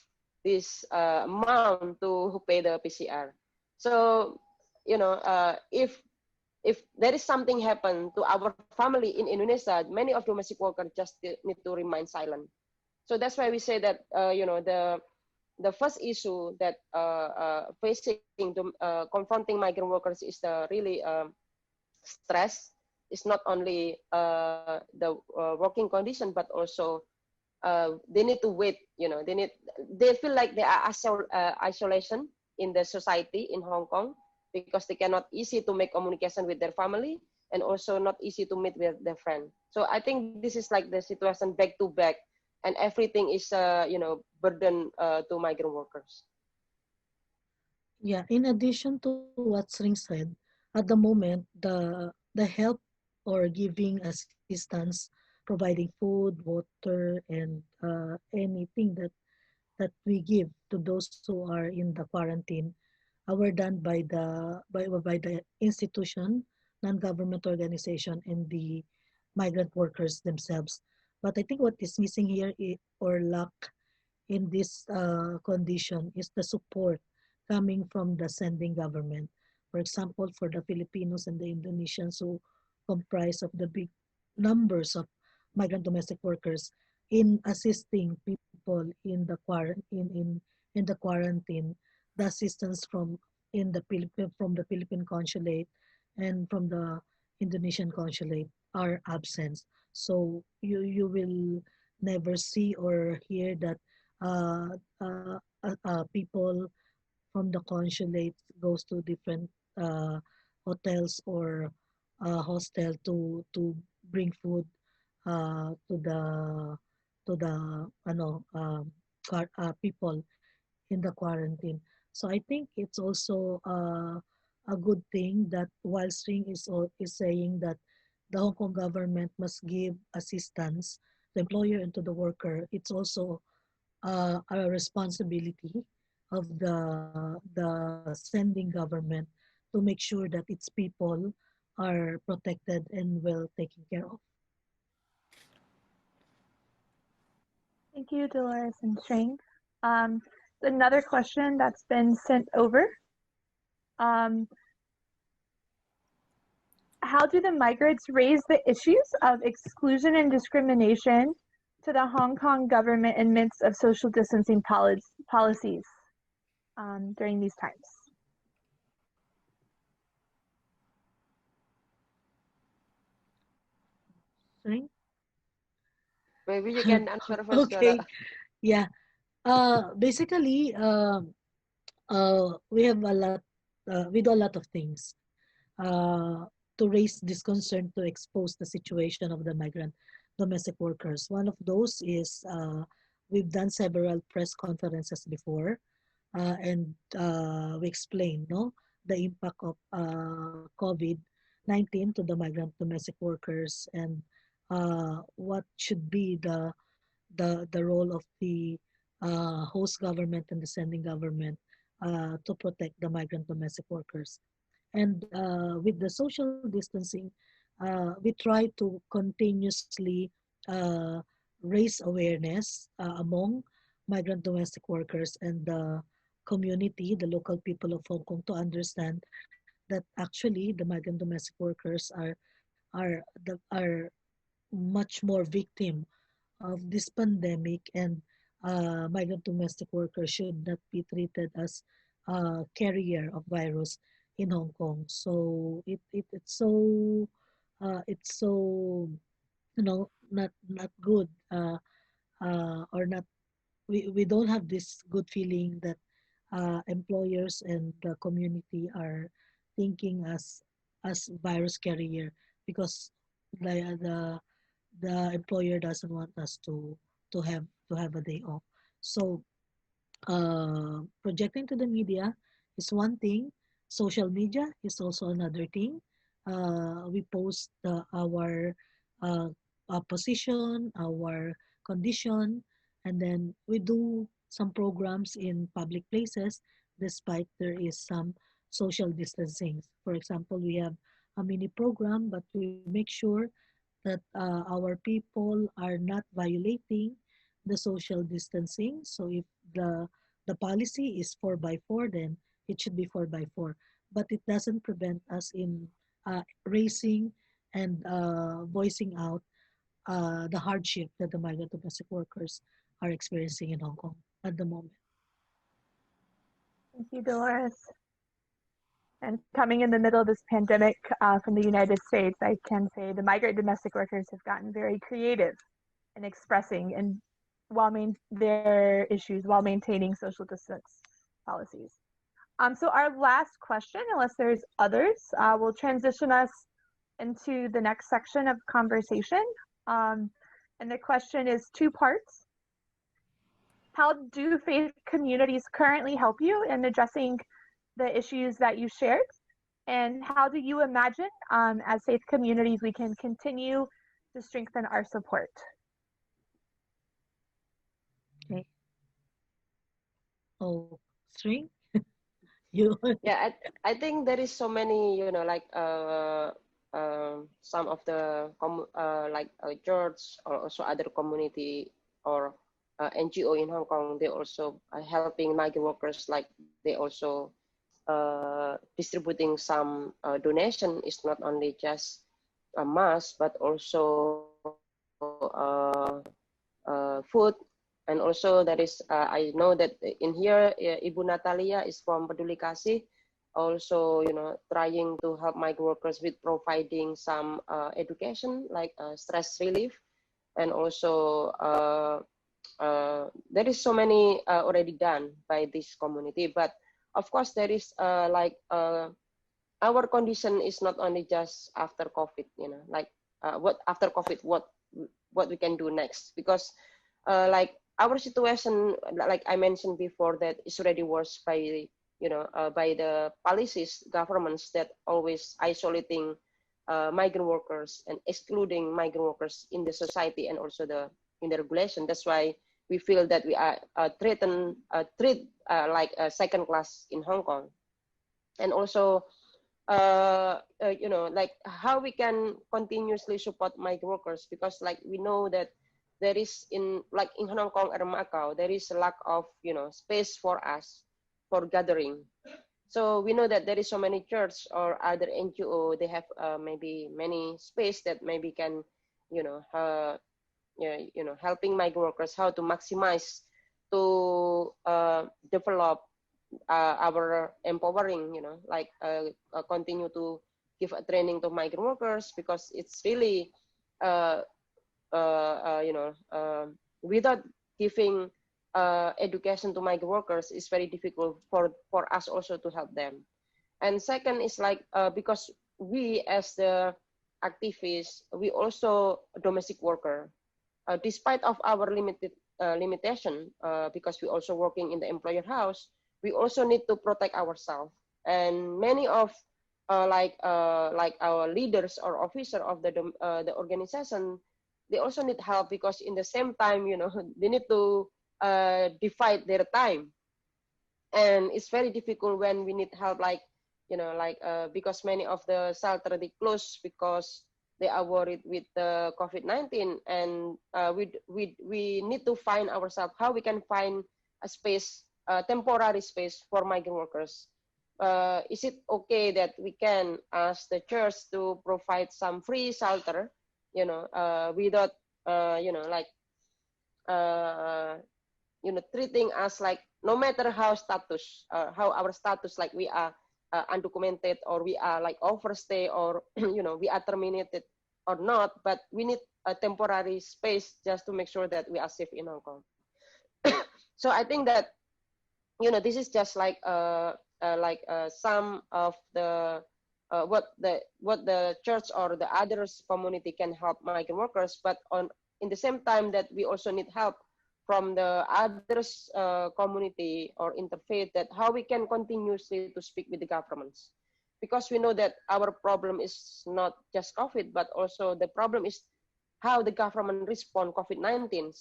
this amount to pay the PCR. So, if there is something happen to our family in Indonesia, many of domestic workers just need to remain silent. So that's why we say that the first issue that facing confronting migrant workers is the really stress. Is not only the working condition, but also they need to wait. They feel like they are isolation in the society in Hong Kong, because they cannot easy to make communication with their family, and also not easy to meet with their friend. So I think this is like the situation back to back, and everything is burden to migrant workers. Yeah, in addition to what Sring said, at the moment the help or giving assistance, providing food, water, and anything that we give to those who are in the quarantine were done by the institution, non-government organization, and the migrant workers themselves. But I think what is missing here or lack in this condition is the support coming from the sending government. For example, for the Filipinos and the Indonesians who comprise of the big numbers of migrant domestic workers in assisting people in the in the quarantine, the assistance from the Philippine consulate and from the Indonesian consulate are absent. So you will never see or hear that uh, people from the consulate goes to different hotels or hostel to bring food to the people in the quarantine. So I think it's also a good thing that while String is saying that the Hong Kong government must give assistance to the employer and to the worker, it's also a responsibility of the sending government to make sure that its people are protected and well taken care of. Thank you, Dolores and Shane. Um, Another question that's been sent over. Um, how do the migrants raise the issues of exclusion and discrimination to the Hong Kong government in midst of social distancing policies during these times? Right? Maybe you can answer first, Okay. Dora. Yeah. Basically, we have a lot. We do a lot of things uh, to raise this concern to expose the situation of the migrant domestic workers. One of those is we've done several press conferences before, and we explain the impact of COVID-19 to the migrant domestic workers and what should be the role of the host government and the sending government to protect the migrant domestic workers. And with the social distancing, we try to continuously uh, raise awareness among migrant domestic workers and the community, the local people of Hong Kong, to understand that actually the migrant domestic workers are much more victim of this pandemic, and migrant domestic workers should not be treated as a carrier of virus in Hong Kong. So it's so not good or not we don't have this good feeling that employers and the community are thinking as virus carrier because the the employer doesn't want us to have a day off. So projecting to the media is one thing. Social media is also another thing. We post uh, our position, our condition, and then we do some programs in public places despite there is some social distancing. For example, we have a mini program, but we make sure that our people are not violating the social distancing. So if the policy is 4 by 4, then it should be 4x4. But it doesn't prevent us in raising and voicing out the hardship that the migrant domestic workers are experiencing in Hong Kong at the moment. Thank you, Dolores. And coming in the middle of this pandemic from the United States, I can say the migrant domestic workers have gotten very creative in expressing and their issues while maintaining social distance policies. So our last question, unless there's others, will transition us into the next section of conversation. And the question is two parts. How do faith communities currently help you in addressing the issues that you shared? And how do you imagine, as faith communities, we can continue to strengthen our support? Okay. Oh, string? You? Yeah, I think there is so many, you know, like some of the church or also other community or NGO in Hong Kong, they also are helping migrant workers. Like they also distributing some donation. It's not only just a mask, but also food. And also there is, I know that in here, Ibu Natalia is from Peduli Kasih, also, you know, trying to help migrant workers with providing some education, like stress relief. And also there is so many already done by this community. But of course, there is our condition is not only just after COVID, you know, like what after COVID, what we can do next, because like our situation, like I mentioned before, that is already worse by, you know, by the policies, governments that always isolating migrant workers and excluding migrant workers in the society and also in the regulation. That's why we feel that we are treated like a second class in Hong Kong. And also, you know, like how we can continuously support migrant workers, because like we know that there is in Hong Kong or Macau, there is a lack of, you know, space for us for gathering. So we know that there is so many church or other NGO, they have maybe many space that maybe can, you know, helping migrant workers how to maximize to develop our empowering, you know, like continue to give a training to migrant workers, because it's really you know, without giving education to migrant workers, it's very difficult for us also to help them. And second is like because we as the activists, we also a domestic worker, despite of our limitation, because we also working in the employer house, we also need to protect ourselves. And many of like our leaders or officer of the organization, they also need help, because in the same time, you know, they need to divide their time, and it's very difficult when we need help, like, you know, like because many of the shelter they close because they are worried with the COVID-19, and we need to find ourselves how we can find a space, temporary space for migrant workers. Is it okay that we can ask the church to provide some free shelter, you know, without, you know, like, you know, treating us like, no matter how status, how our status, like we are undocumented or we are like overstay or, you know, we are terminated or not, but we need a temporary space just to make sure that we are safe in Hong Kong. So I think that, you know, this is just like some of the what the church or the others community can help migrant workers, but in the same time that we also need help from the others community or interfaith, that how we can continuously to speak with the governments, because we know that our problem is not just COVID, but also the problem is how the government respond COVID-19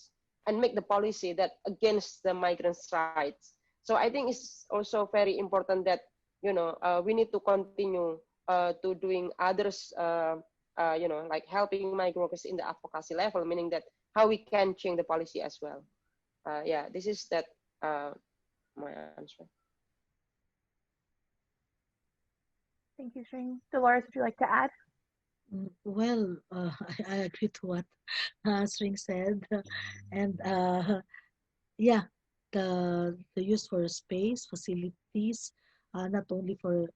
and make the policy that against the migrants' rights. So I think it's also very important that, you know, we need to continue to doing others, you know, like helping migrant workers in the advocacy level, meaning that how we can change the policy as well. Yeah, this is that my answer. Thank you, Shring. Dolores, would you like to add? Well, I agree to what Sring said, and yeah, the use for space, facilities, not only for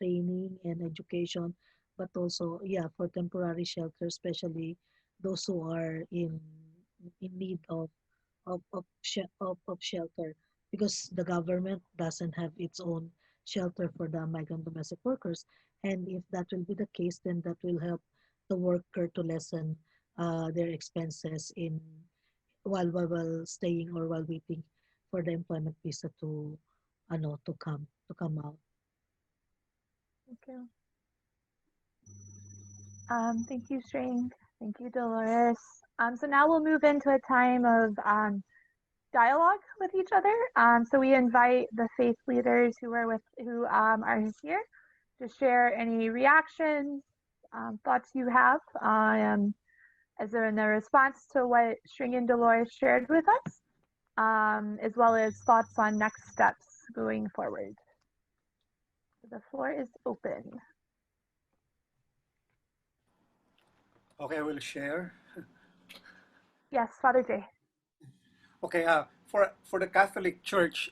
training and education, but also for temporary shelter, especially those who are in need of shelter, because the government doesn't have its own shelter for the migrant domestic workers. And if that will be the case, then that will help the worker to lessen their expenses in while staying or while waiting for the employment visa to come out. Thank you. Thank you, Shring. Thank you, Dolores. So now we'll move into a time of dialogue with each other. So we invite the faith leaders who are here to share any reactions, thoughts you have as in a response to what Shring and Dolores shared with us, as well as thoughts on next steps going forward. The floor is open. Okay, I will share. Yes, Father Jay. Okay, for the Catholic Church,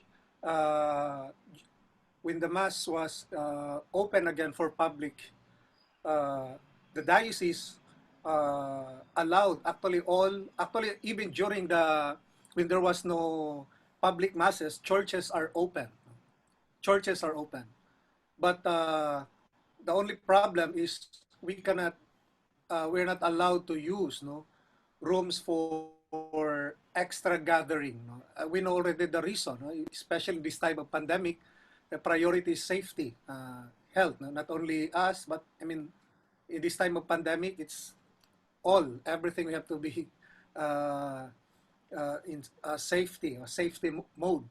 when the Mass was open again for public, the diocese allowed actually even during when there was no public masses, churches are open. Churches are open, but the only problem is we're not allowed to use rooms for extra gathering. We know already the reason, especially this time of pandemic. The priority is safety, health. Not only us, but I mean, in this time of pandemic, it's everything we have to be in safety mode.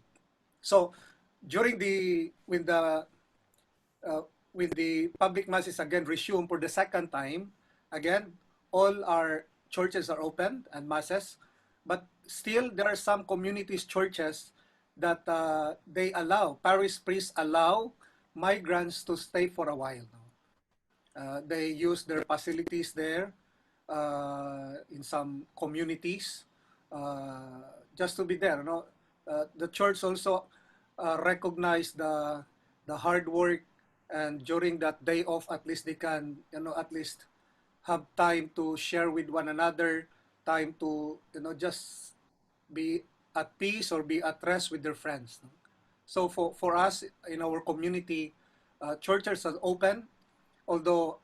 So during when the public masses again resume for the second time, again, all our churches are open and masses, but still there are some communities, churches that parish priests allow migrants to stay for a while. They use their facilities there in some communities just to be there. The church also recognize the hard work, and during that day off, at least they can at least have time to share with one another, time to just be at peace or be at rest with their friends. So for us in our community, churches are open, although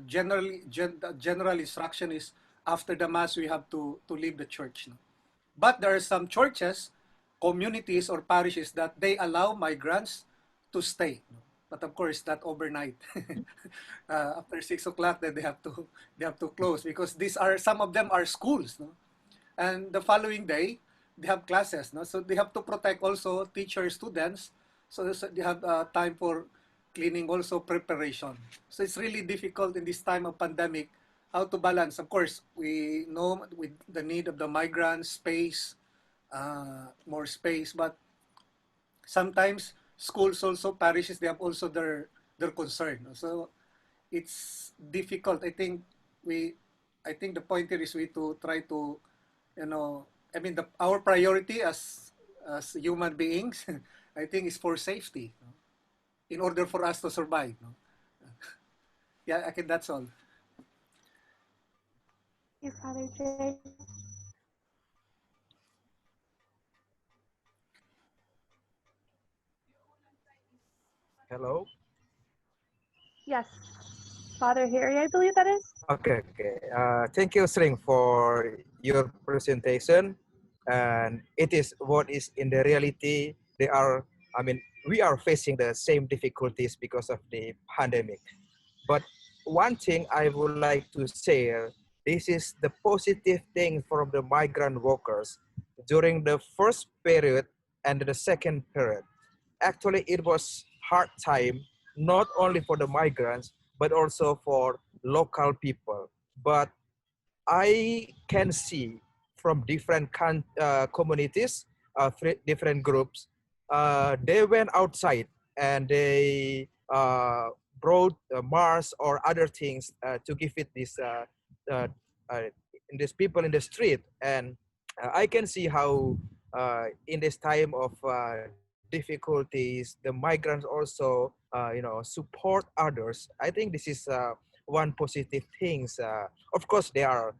general instruction is after the mass we have to leave the church. But there are some churches, communities or parishes that they allow migrants to stay. But of course, not overnight. After 6 o'clock, then they have to close, because some of them are schools, and the following day they have classes, so they have to protect also teachers, students, so they have time for cleaning, also preparation. So it's really difficult in this time of pandemic how to balance. Of course, we know with the need of the migrants, space, more space, but sometimes schools also, parishes, they have also their concern. So it's difficult. I think the point here is we to try to, I mean, our priority as human beings, I think, is for safety, in order for us to survive. Yeah, I think that's all. Thank you, Father Jay. Hello? Yes, Father Harry, I believe that is. Okay. Thank you, Sring, for your presentation. And it is what is in the reality. We are facing the same difficulties because of the pandemic. But one thing I would like to share, this is the positive thing from the migrant workers during the first period and the second period. Actually, it was hard time, not only for the migrants, but also for local people. But I can see from different communities, different groups, they went outside and they brought Mars or other things to give it this uh, in these people in the street. And I can see how in this time of difficulties, the migrants also support others. I think this is one positive things. Of course, there are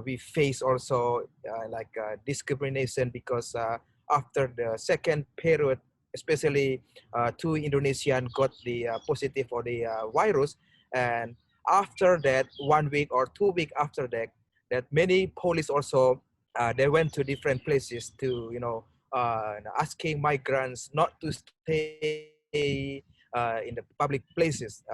we face also discrimination because after the second period, especially two Indonesian got the positive for the virus, and after that 1 week or 2 week after that, that many police also they went to different places to asking migrants not to stay in the public places.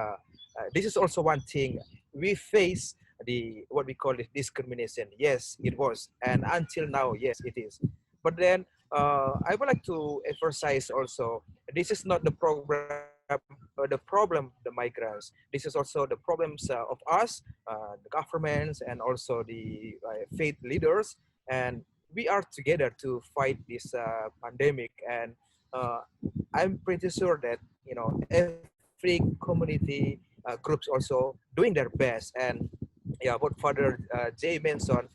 This is also one thing we face, the what we call it discrimination. Yes, it was, and until now, yes, it is. But then I would like to emphasize also, this is not the program, the problem, the migrants. This is also the problems of us, the governments, and also the faith leaders. And we are together to fight this pandemic. And uh, I'm pretty sure that every community groups also doing their best. And yeah, what Father Jay mentioned,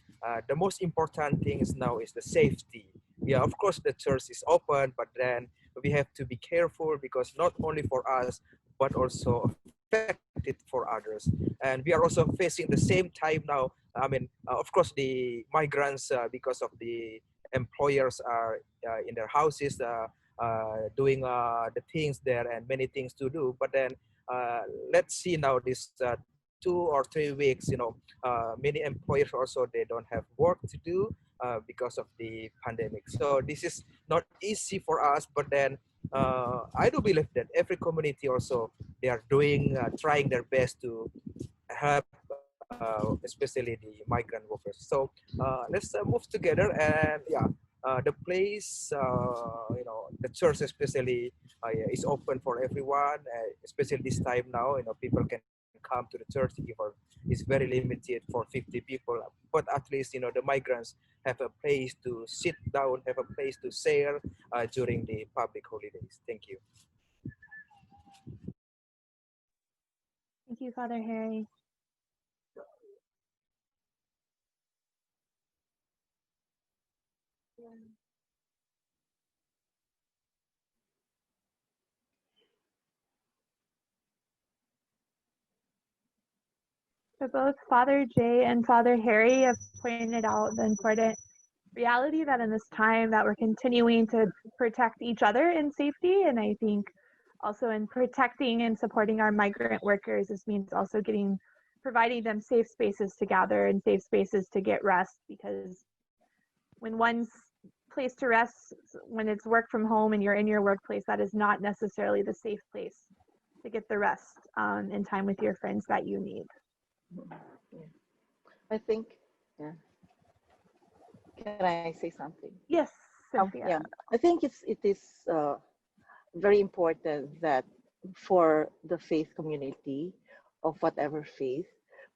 the most important thing is now is the safety. Yeah, of course the church is open, but then we have to be careful because not only for us, but also affected for others. And we are also facing the same time now. I mean, of course the migrants, because of the employers are in their houses doing the things there and many things to do. But then let's see now this 2 or 3 weeks, many employers also they don't have work to do because of the pandemic. So this is not easy for us, but then I do believe that every community also they are doing trying their best to help especially the migrant workers. So let's move together. And yeah, the place, the church especially yeah, is open for everyone, especially this time now. People can come to the church if it's very limited for 50 people. But at least the migrants have a place to sit down, have a place to share during the public holidays. Thank you. Thank you, Father Harry. So both Father Jay and Father Harry have pointed out the important reality that in this time that we're continuing to protect each other in safety. And I think also in protecting and supporting our migrant workers, this means also providing them safe spaces to gather and safe spaces to get rest, because when one's place to rest, when it's work from home and you're in your workplace, that is not necessarily the safe place to get the rest and time with your friends that you need. Yeah. I think, yeah. Can I say something? Yes, Cynthia. Yeah, I think it is very important that for the faith community of whatever faith,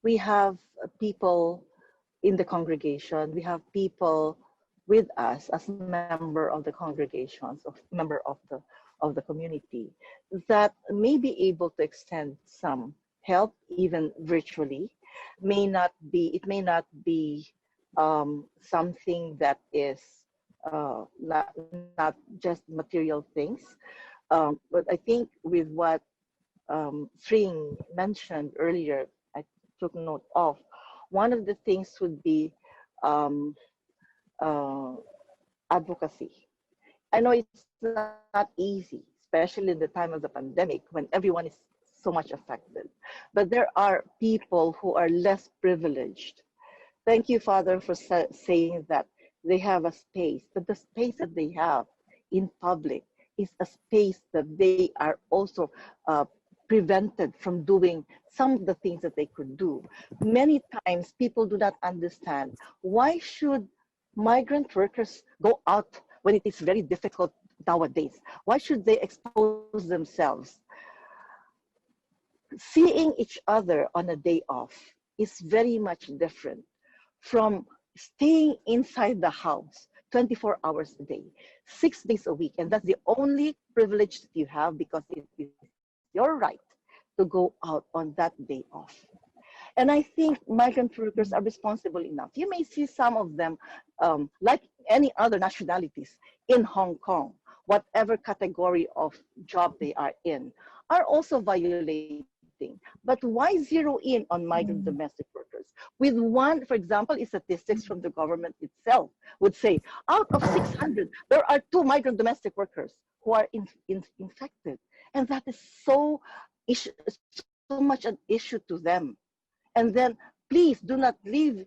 we have people in the congregation, we have people with us as member of the congregations, of member of the community, that may be able to extend some help even virtually. It may not be something that is not just material things, but I think with what Sring mentioned earlier, I took note of. One of the things would be advocacy. I know it's not easy, especially in the time of the pandemic when everyone is so much affected. But there are people who are less privileged. Thank you, Father, for saying that they have a space, but the space that they have in public is a space that they are also prevented from doing some of the things that they could do. Many times people do not understand, why should migrant workers go out when it is very difficult nowadays? Why should they expose themselves? Seeing each other on a day off is very much different from staying inside the house 24 hours a day, 6 days a week. And that's the only privilege that you have, because it is your right to go out on that day off. And I think migrant workers are responsible enough. You may see some of them, like any other nationalities in Hong Kong, whatever category of job they are in, are also violating. But why zero in on migrant domestic workers? With one, for example, statistics from the government itself would say, out of 600, there are 2 migrant domestic workers who are infected. And that is so much an issue to them. And then please do not leave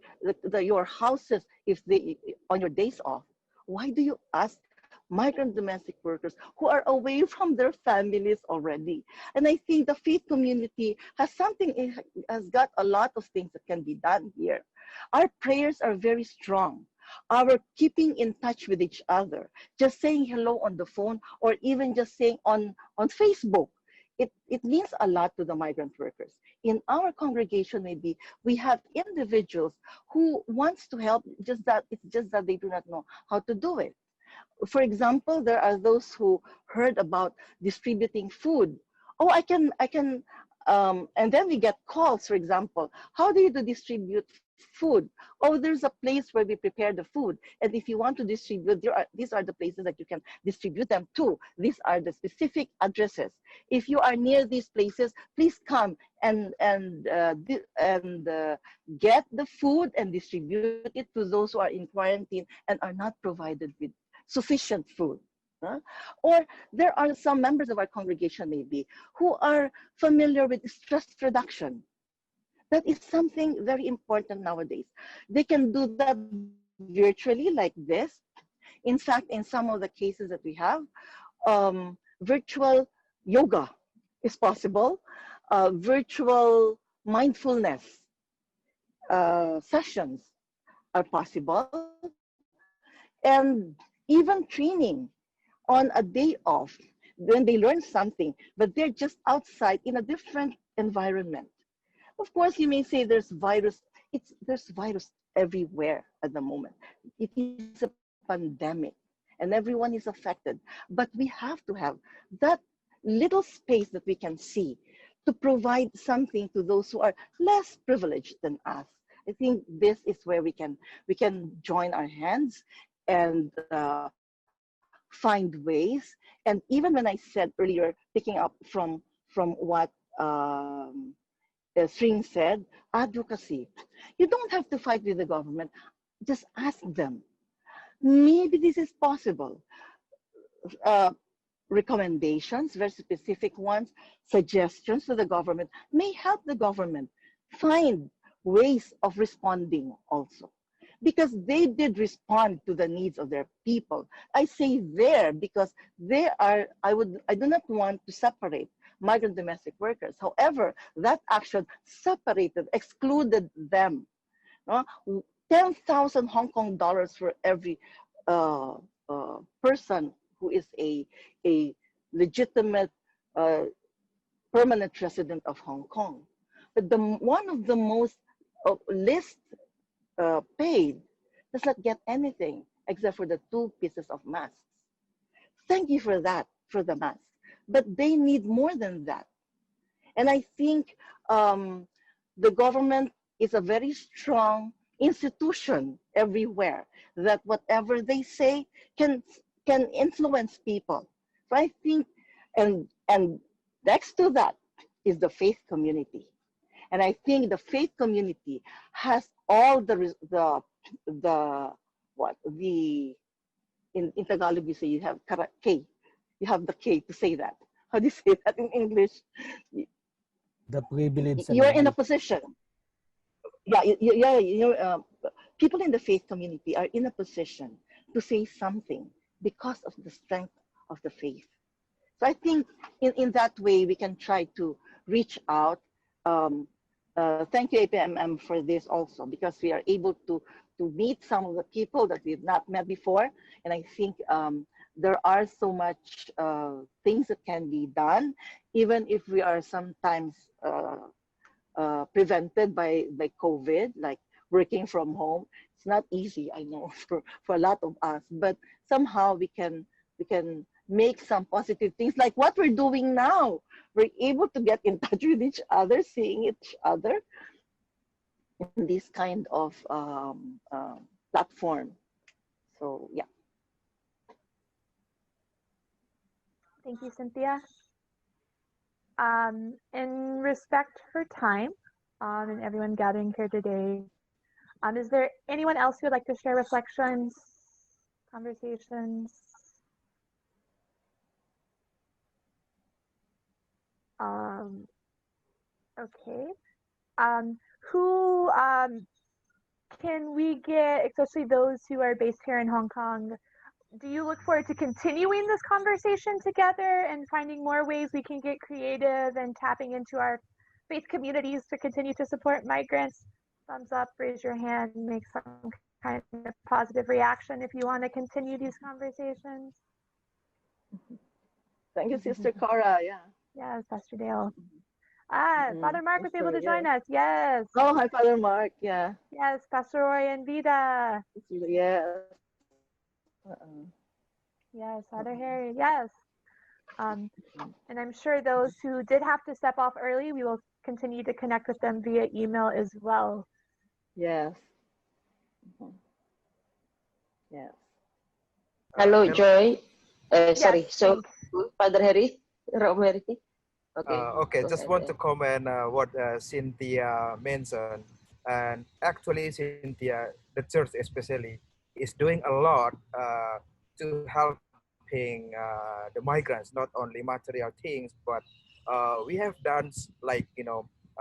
your houses if they on your days off. Why do you ask migrant domestic workers who are away from their families already? And I think the faith community has got a lot of things that can be done here. Our prayers are very strong. Our keeping in touch with each other, just saying hello on the phone, or even just saying on Facebook, it means a lot to the migrant workers. In our congregation, maybe we have individuals who wants to help, it's just that they do not know how to do it. For example, there are those who heard about distributing food. Oh, I can, and then we get calls, for example, how do you distribute food? Oh, there's a place where we prepare the food. And if you want to distribute, these are the places that you can distribute them to. These are the specific addresses. If you are near these places, please come and get the food and distribute it to those who are in quarantine and are not provided with sufficient food. Or there are some members of our congregation maybe who are familiar with stress reduction. That is something very important nowadays. They can do that virtually like this. In fact, in some of the cases that we have, virtual yoga is possible. Virtual mindfulness sessions are possible. And even training on a day off when they learn something, but they're just outside in a different environment. Of course, you may say there's virus. There's virus everywhere at the moment. It is a pandemic and everyone is affected. But we have to have that little space that we can see to provide something to those who are less privileged than us. I think this is where we can join our hands and find ways. And even when I said earlier, picking up from what Sring said, advocacy. You don't have to fight with the government. Just ask them. Maybe this is possible. Recommendations, very specific ones, suggestions to the government may help the government find ways of responding also. Because they did respond to the needs of their people. I say there because they are, I do not want to separate migrant domestic workers. However, that action separated, excluded them. 10,000 Hong Kong dollars for every person who is a legitimate permanent resident of Hong Kong. But one of the most least paid does not get anything except for the 2 pieces of masks. Thank you for that, for the masks. But they need more than that. And I think the government is a very strong institution everywhere that whatever they say can influence people. So I think, and next to that is the faith community. And I think the faith community has all in Tagalog you say you have K. You have the K to say that. How do you say that in English? The privilege. You're in a position. Yeah, people in the faith community are in a position to say something because of the strength of the faith. So I think in that way we can try to reach out. Thank you, APMM, for this also, because we are able to meet some of the people that we've not met before. And I think there are so much things that can be done, even if we are sometimes prevented by COVID, like working from home. It's not easy, I know, for a lot of us, but somehow we can make some positive things like what we're doing now. We're able to get in touch with each other, seeing each other in this kind of platform. So yeah. Thank you, Cynthia. In respect for time and everyone gathering here today, is there anyone else who would like to share reflections, conversations? Okay. Who can we get, especially those who are based here in Hong Kong, do you look forward to continuing this conversation together and finding more ways we can get creative and tapping into our faith communities to continue to support migrants? Thumbs up, raise your hand, make some kind of positive reaction if you want to continue these conversations. Thank you, Sister Cora. Yeah. Yes, Pastor Dale. Father Mark was able to join us. Yes. Oh, hi, Father Mark. Yeah. Yes, Pastor Roy and Vida. Yes. Yes, Father Harry. Yes. And I'm sure those who did have to step off early, we will continue to connect with them via email as well. Yes. Yes. Hello, Joy. Sorry. Yes, So, Father Harry, Okay. Okay, go just ahead, want to comment what Cynthia mentioned. And actually, Cynthia, the church especially, is doing a lot to helping the migrants, not only material things, but we have done like,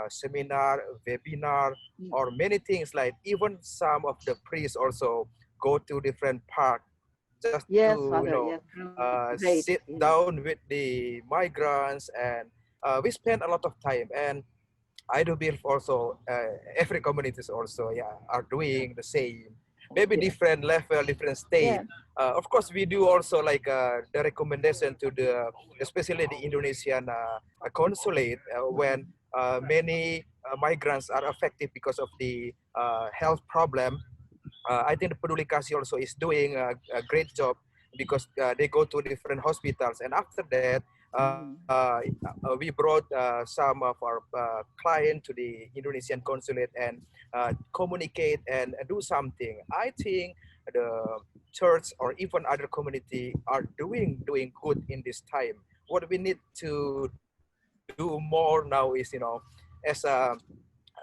seminar, webinar, or many things like even some of the priests also go to different park just Yes, to, Father. Yes. Great. sit down with the migrants, and we spend a lot of time. And I do believe also every communities also, yeah, are doing the same, maybe different level, different state. Yeah. Of course, we do also like the recommendation to the, especially the Indonesian consulate when many migrants are affected because of the health problem. I think the Peduli Kasih also is doing a great job because they go to different hospitals, and after that, we brought some of our clients to the Indonesian consulate and communicate and do something. I think the church or even other community are doing good in this time. What we need to do more now is,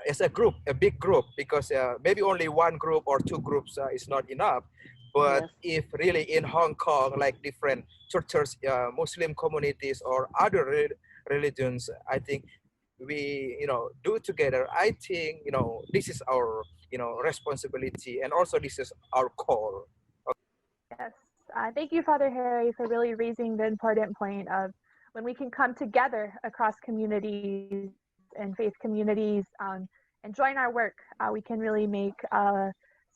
as a group, a big group, because maybe only one group or two groups is not enough. But if really in Hong Kong, like different churches, Muslim communities or other religions, I think we, do together. I think, this is our, responsibility, and also this is our call. Yes. Thank you, Father Harry, for really raising the important point of when we can come together across communities and faith communities and join our work, we can really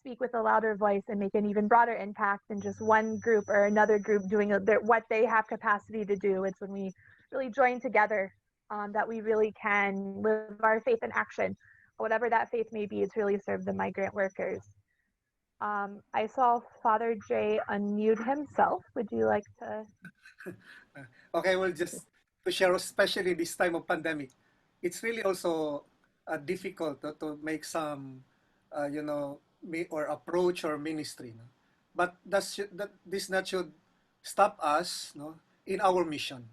speak with a louder voice and make an even broader impact than just one group or another group doing what they have capacity to do. It's when we really join together that we really can live our faith in action. Whatever that faith may be, it's really serve the migrant workers. I saw Father Jay unmute himself. Would you like to? Okay, well, just to share, especially this time of pandemic, it's really also difficult to make some, or approach or ministry. No? But this not should stop us, no, in our mission.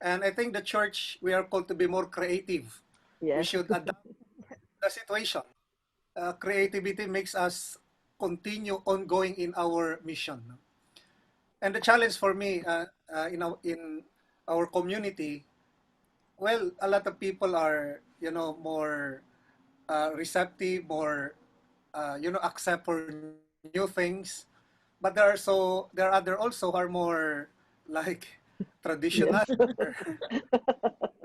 And I think the church, we are called to be more creative. Yes. We should adapt the situation. Creativity makes us continue ongoing in our mission. No? And the challenge for me in our community, well, a lot of people are, more receptive, more, accept for new things. But there are other also who are more like traditional.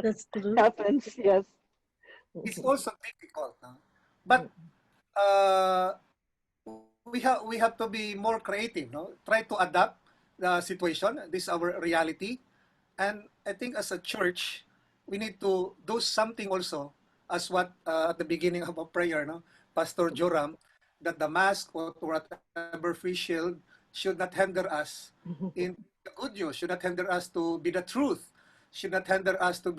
That's true. Happens, yes. It's also difficult. No? But we have to be more creative. No? Try to adapt the situation. This is our reality. And I think as a church, we need to do something also, as what at the beginning of a prayer, no, Pastor Joram, that the mask or whatever face shield should not hinder us in the good news, should not hinder us to be the truth, should not hinder us to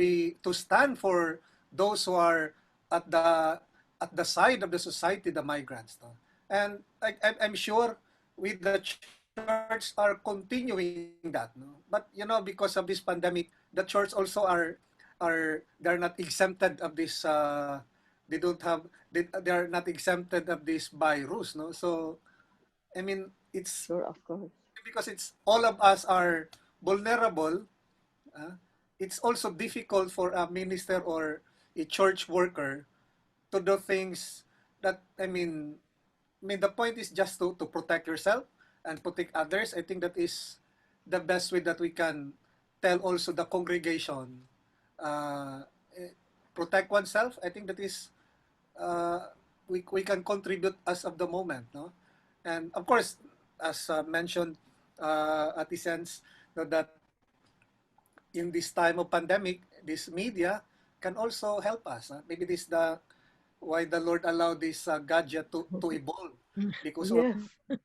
stand for those who are at the side of the society, the migrants. No? And I'm sure we the church are continuing that. No? But because of this pandemic, the church also they're not exempted of this. They don't have they are not exempted of this virus. No, so I mean it's Sure, of course. because it's all of us are vulnerable. uh, it's also difficult for a minister or a church worker to do things that I mean the point is just to protect yourself and protect others. I think that is the best way that we can tell also the congregation, uh, eh, protect oneself. I think that is we can contribute as of the moment, no? And of course, as mentioned at the sense that in this time of pandemic, this media can also help us. Maybe this the why the Lord allowed this gadget to evolve because of Yes.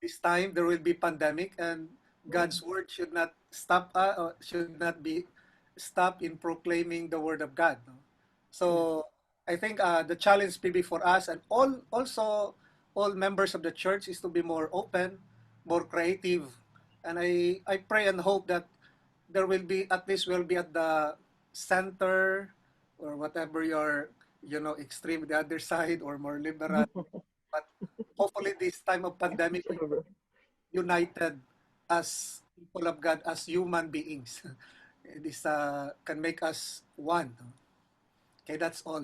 this time there will be pandemic and God's word should not stop should not be stop in proclaiming the word of God. No? So I think the challenge maybe for us and all members of the church is to be more open, more creative, and I pray and hope that there will be at least will be at the center or whatever your extreme the other side or more liberal, but hopefully this time of pandemic we united as people of God, as human beings. This can make us one. Okay, that's all.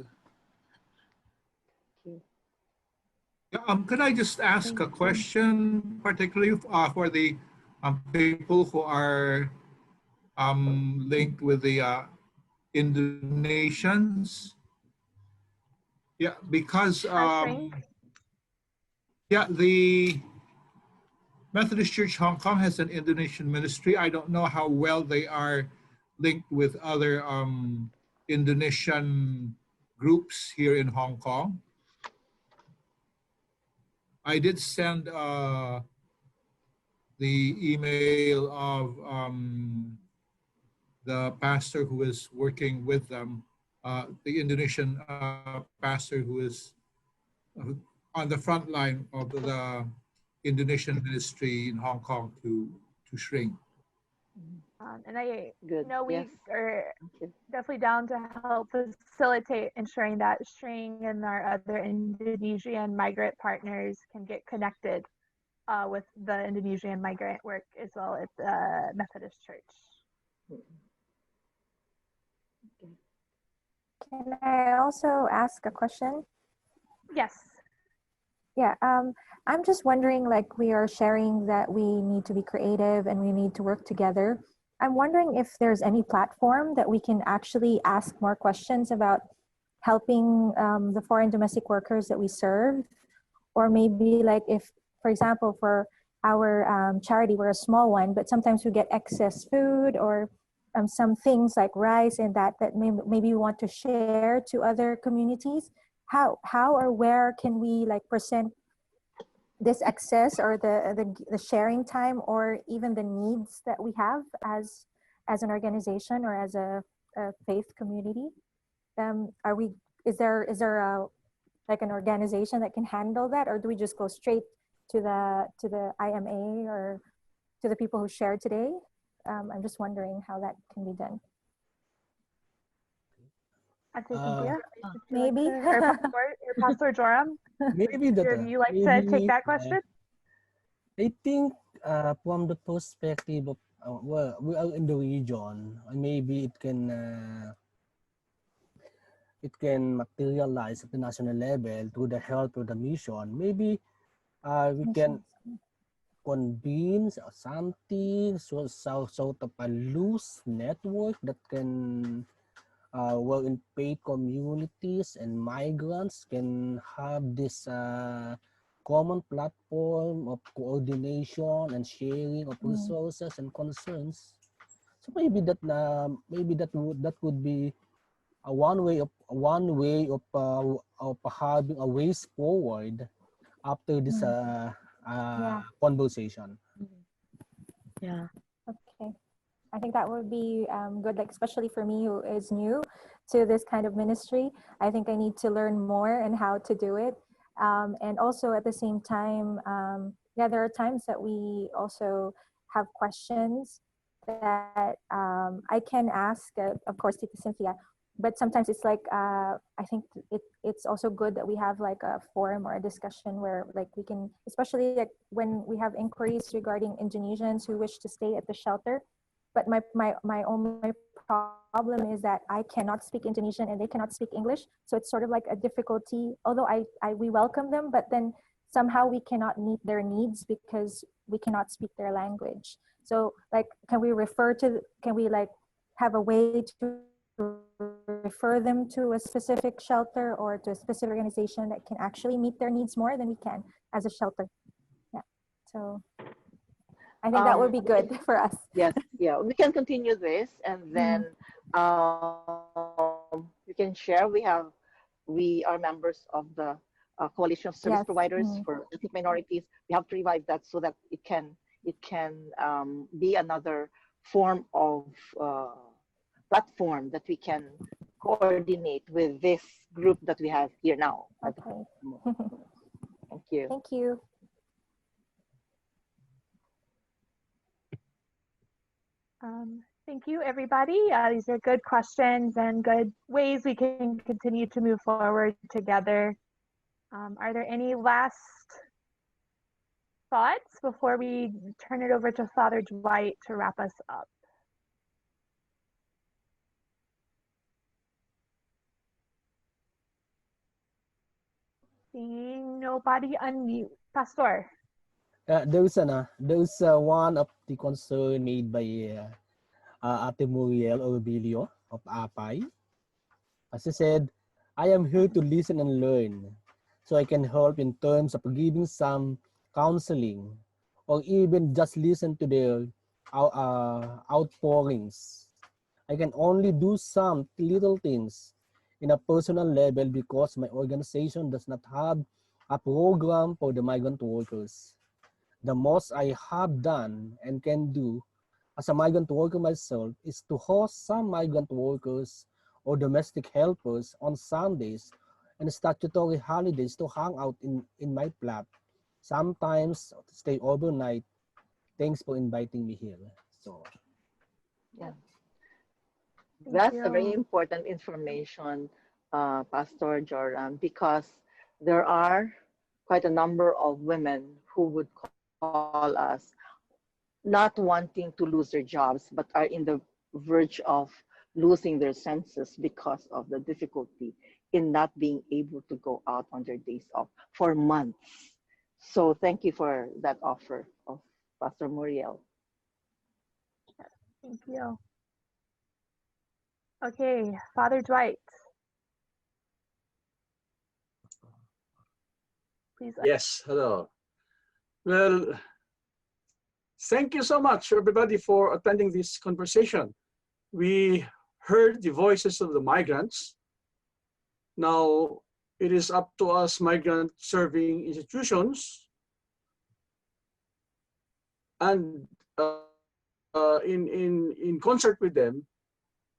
Yeah, could I just ask a question, particularly for the people who are linked with the Indonesians? Yeah, because Shrink. yeah, the Methodist Church Hong Kong has an Indonesian ministry. I don't know how well they are linked with other Indonesian groups here in Hong Kong. I did send the email of the pastor who is working with them, the Indonesian pastor who is on the front line of the Indonesian ministry in Hong Kong to shrink. And I Good. know Yes. we are Thank you. definitely down to help facilitate ensuring that String and our other Indonesian migrant partners can get connected with the Indonesian migrant work as well at the Methodist Church. Can I also ask a question? Yes. Yeah, I'm just wondering, like we are sharing that we need to be creative and we need to work together. I'm wondering if there's any platform that we can actually ask more questions about helping the foreign domestic workers that we serve, or maybe like if, for example, for our charity, we're a small one, but sometimes we get excess food or some things like rice and that maybe we want to share to other communities. How or where can we like present this access or the sharing time or even the needs that we have as an organization or as a faith community? Are we is there a like an organization that can handle that, or do we just go straight to the IMA or to the people who shared today? I'm just wondering how that can be done. Cynthia, maybe. or Pastor Joram, Maybe that. would you like to take that question? I think from the perspective of well, we are in the region, and maybe it can materialize at the national level through the help of the mission. Maybe we can convene something sort of a loose network that can work in paid communities, and migrants can have this common platform of coordination and sharing of resources and concerns. So maybe that would be one way of having a ways forward after this conversation. Yeah. Okay. I think that would be good, like especially for me who is new to this kind of ministry. I think I need to learn more and how to do it. And also at the same time, yeah, there are times that we also have questions that I can ask, of course, Tita Cynthia. But sometimes it's like I think it's also good that we have like a forum or a discussion where like we can, especially like when we have inquiries regarding Indonesians who wish to stay at the shelter. But my only problem is that I cannot speak Indonesian and they cannot speak English. So it's sort of like a difficulty, although we welcome them, but then somehow we cannot meet their needs because we cannot speak their language. So like, can we like have a way to refer them to a specific shelter or to a specific organization that can actually meet their needs more than we can as a shelter? Yeah. So I think that would be good for us. Yes, yeah, we can continue this, and then we can share. We are members of the coalition of service Yes. providers for ethnic minorities. We have to revive that so that it can be another form of platform that we can coordinate with this group that we have here now. Okay. Thank you. Thank you. Thank you, everybody. These are good questions and good ways we can continue to move forward together. Are there any last thoughts before we turn it over to Father Dwight to wrap us up? Seeing nobody unmute. Pastor. There's one of the concern made by Ate Muriel Orbilio of APAI. As I said, I am here to listen and learn, so I can help in terms of giving some counseling, or even just listen to their outpourings. I can only do some little things in a personal level because my organization does not have a program for the migrant workers. The most I have done and can do as a migrant worker myself is to host some migrant workers or domestic helpers on Sundays and statutory holidays to hang out in my flat. Sometimes stay overnight. Thanks for inviting me here. So, yeah, that's a very important information, Pastor Joram, because there are quite a number of women who would call us not wanting to lose their jobs, but are in the verge of losing their senses because of the difficulty in not being able to go out on their days off for months. So thank you for that offer of Pastor Muriel. Thank you. Okay, Father Dwight. Please. Yes, hello. Well, thank you so much, everybody, for attending this conversation. We heard the voices of the migrants. Now, it is up to us migrant serving institutions and in concert with them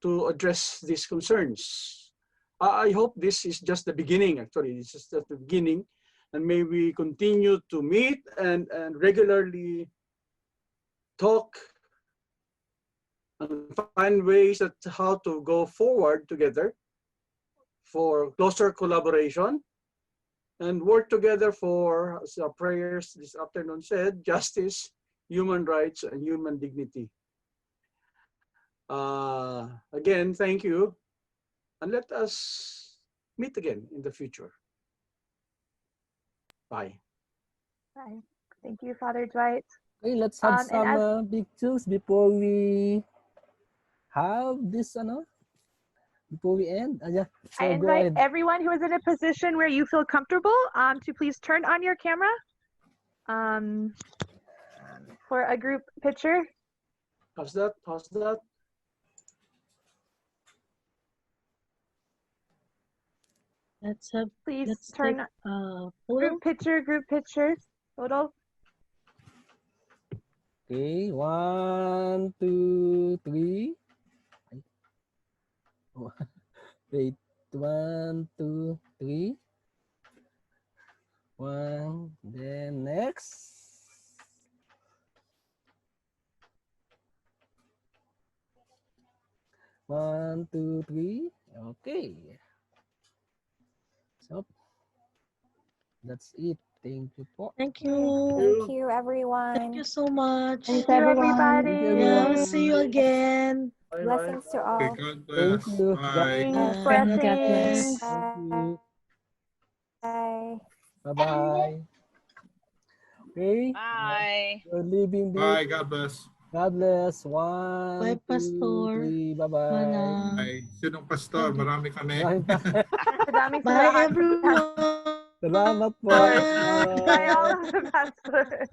to address these concerns. I hope this is just the beginning, actually. This is just the beginning. And may we continue to meet and regularly talk and find ways that how to go forward together for closer collaboration and work together for, as our prayers this afternoon said, justice, human rights, and human dignity. Again, thank you, and let us meet again in the future. Bye. Bye. Thank you, Father Dwight. Okay, let's have some pictures before we have this, before we end. Yeah. So I invite everyone who is in a position where you feel comfortable to please turn on your camera for a group picture. How's that? How's that? Let's have. Please let's turn take, group picture, photo. Okay, 1, 2, 3. Ay. Oh, wait, 1, 2, 3. 1, then next. 1, 2, 3. Okay. So, that's it. Thank you po. Thank you. Thank you, everyone. Thank you so much. Thanks, everyone. Thank you, Yeah, we'll everyone. see you again. Blessings to Okay, all. God Thank bless. you. Bye. Thanks. Bye. God Blessings. bless. Thank you. Bye. Bye-bye. Okay. Bye. We're leaving this. Bye. God bless. God bless. Bye, 1, 2, Pastor. 3. Bye-bye. Bye. Sinong pastor? Marami kami. Madaming Bye, salamat sa everyone. Salamat po. pastor. Bye all of the pastors.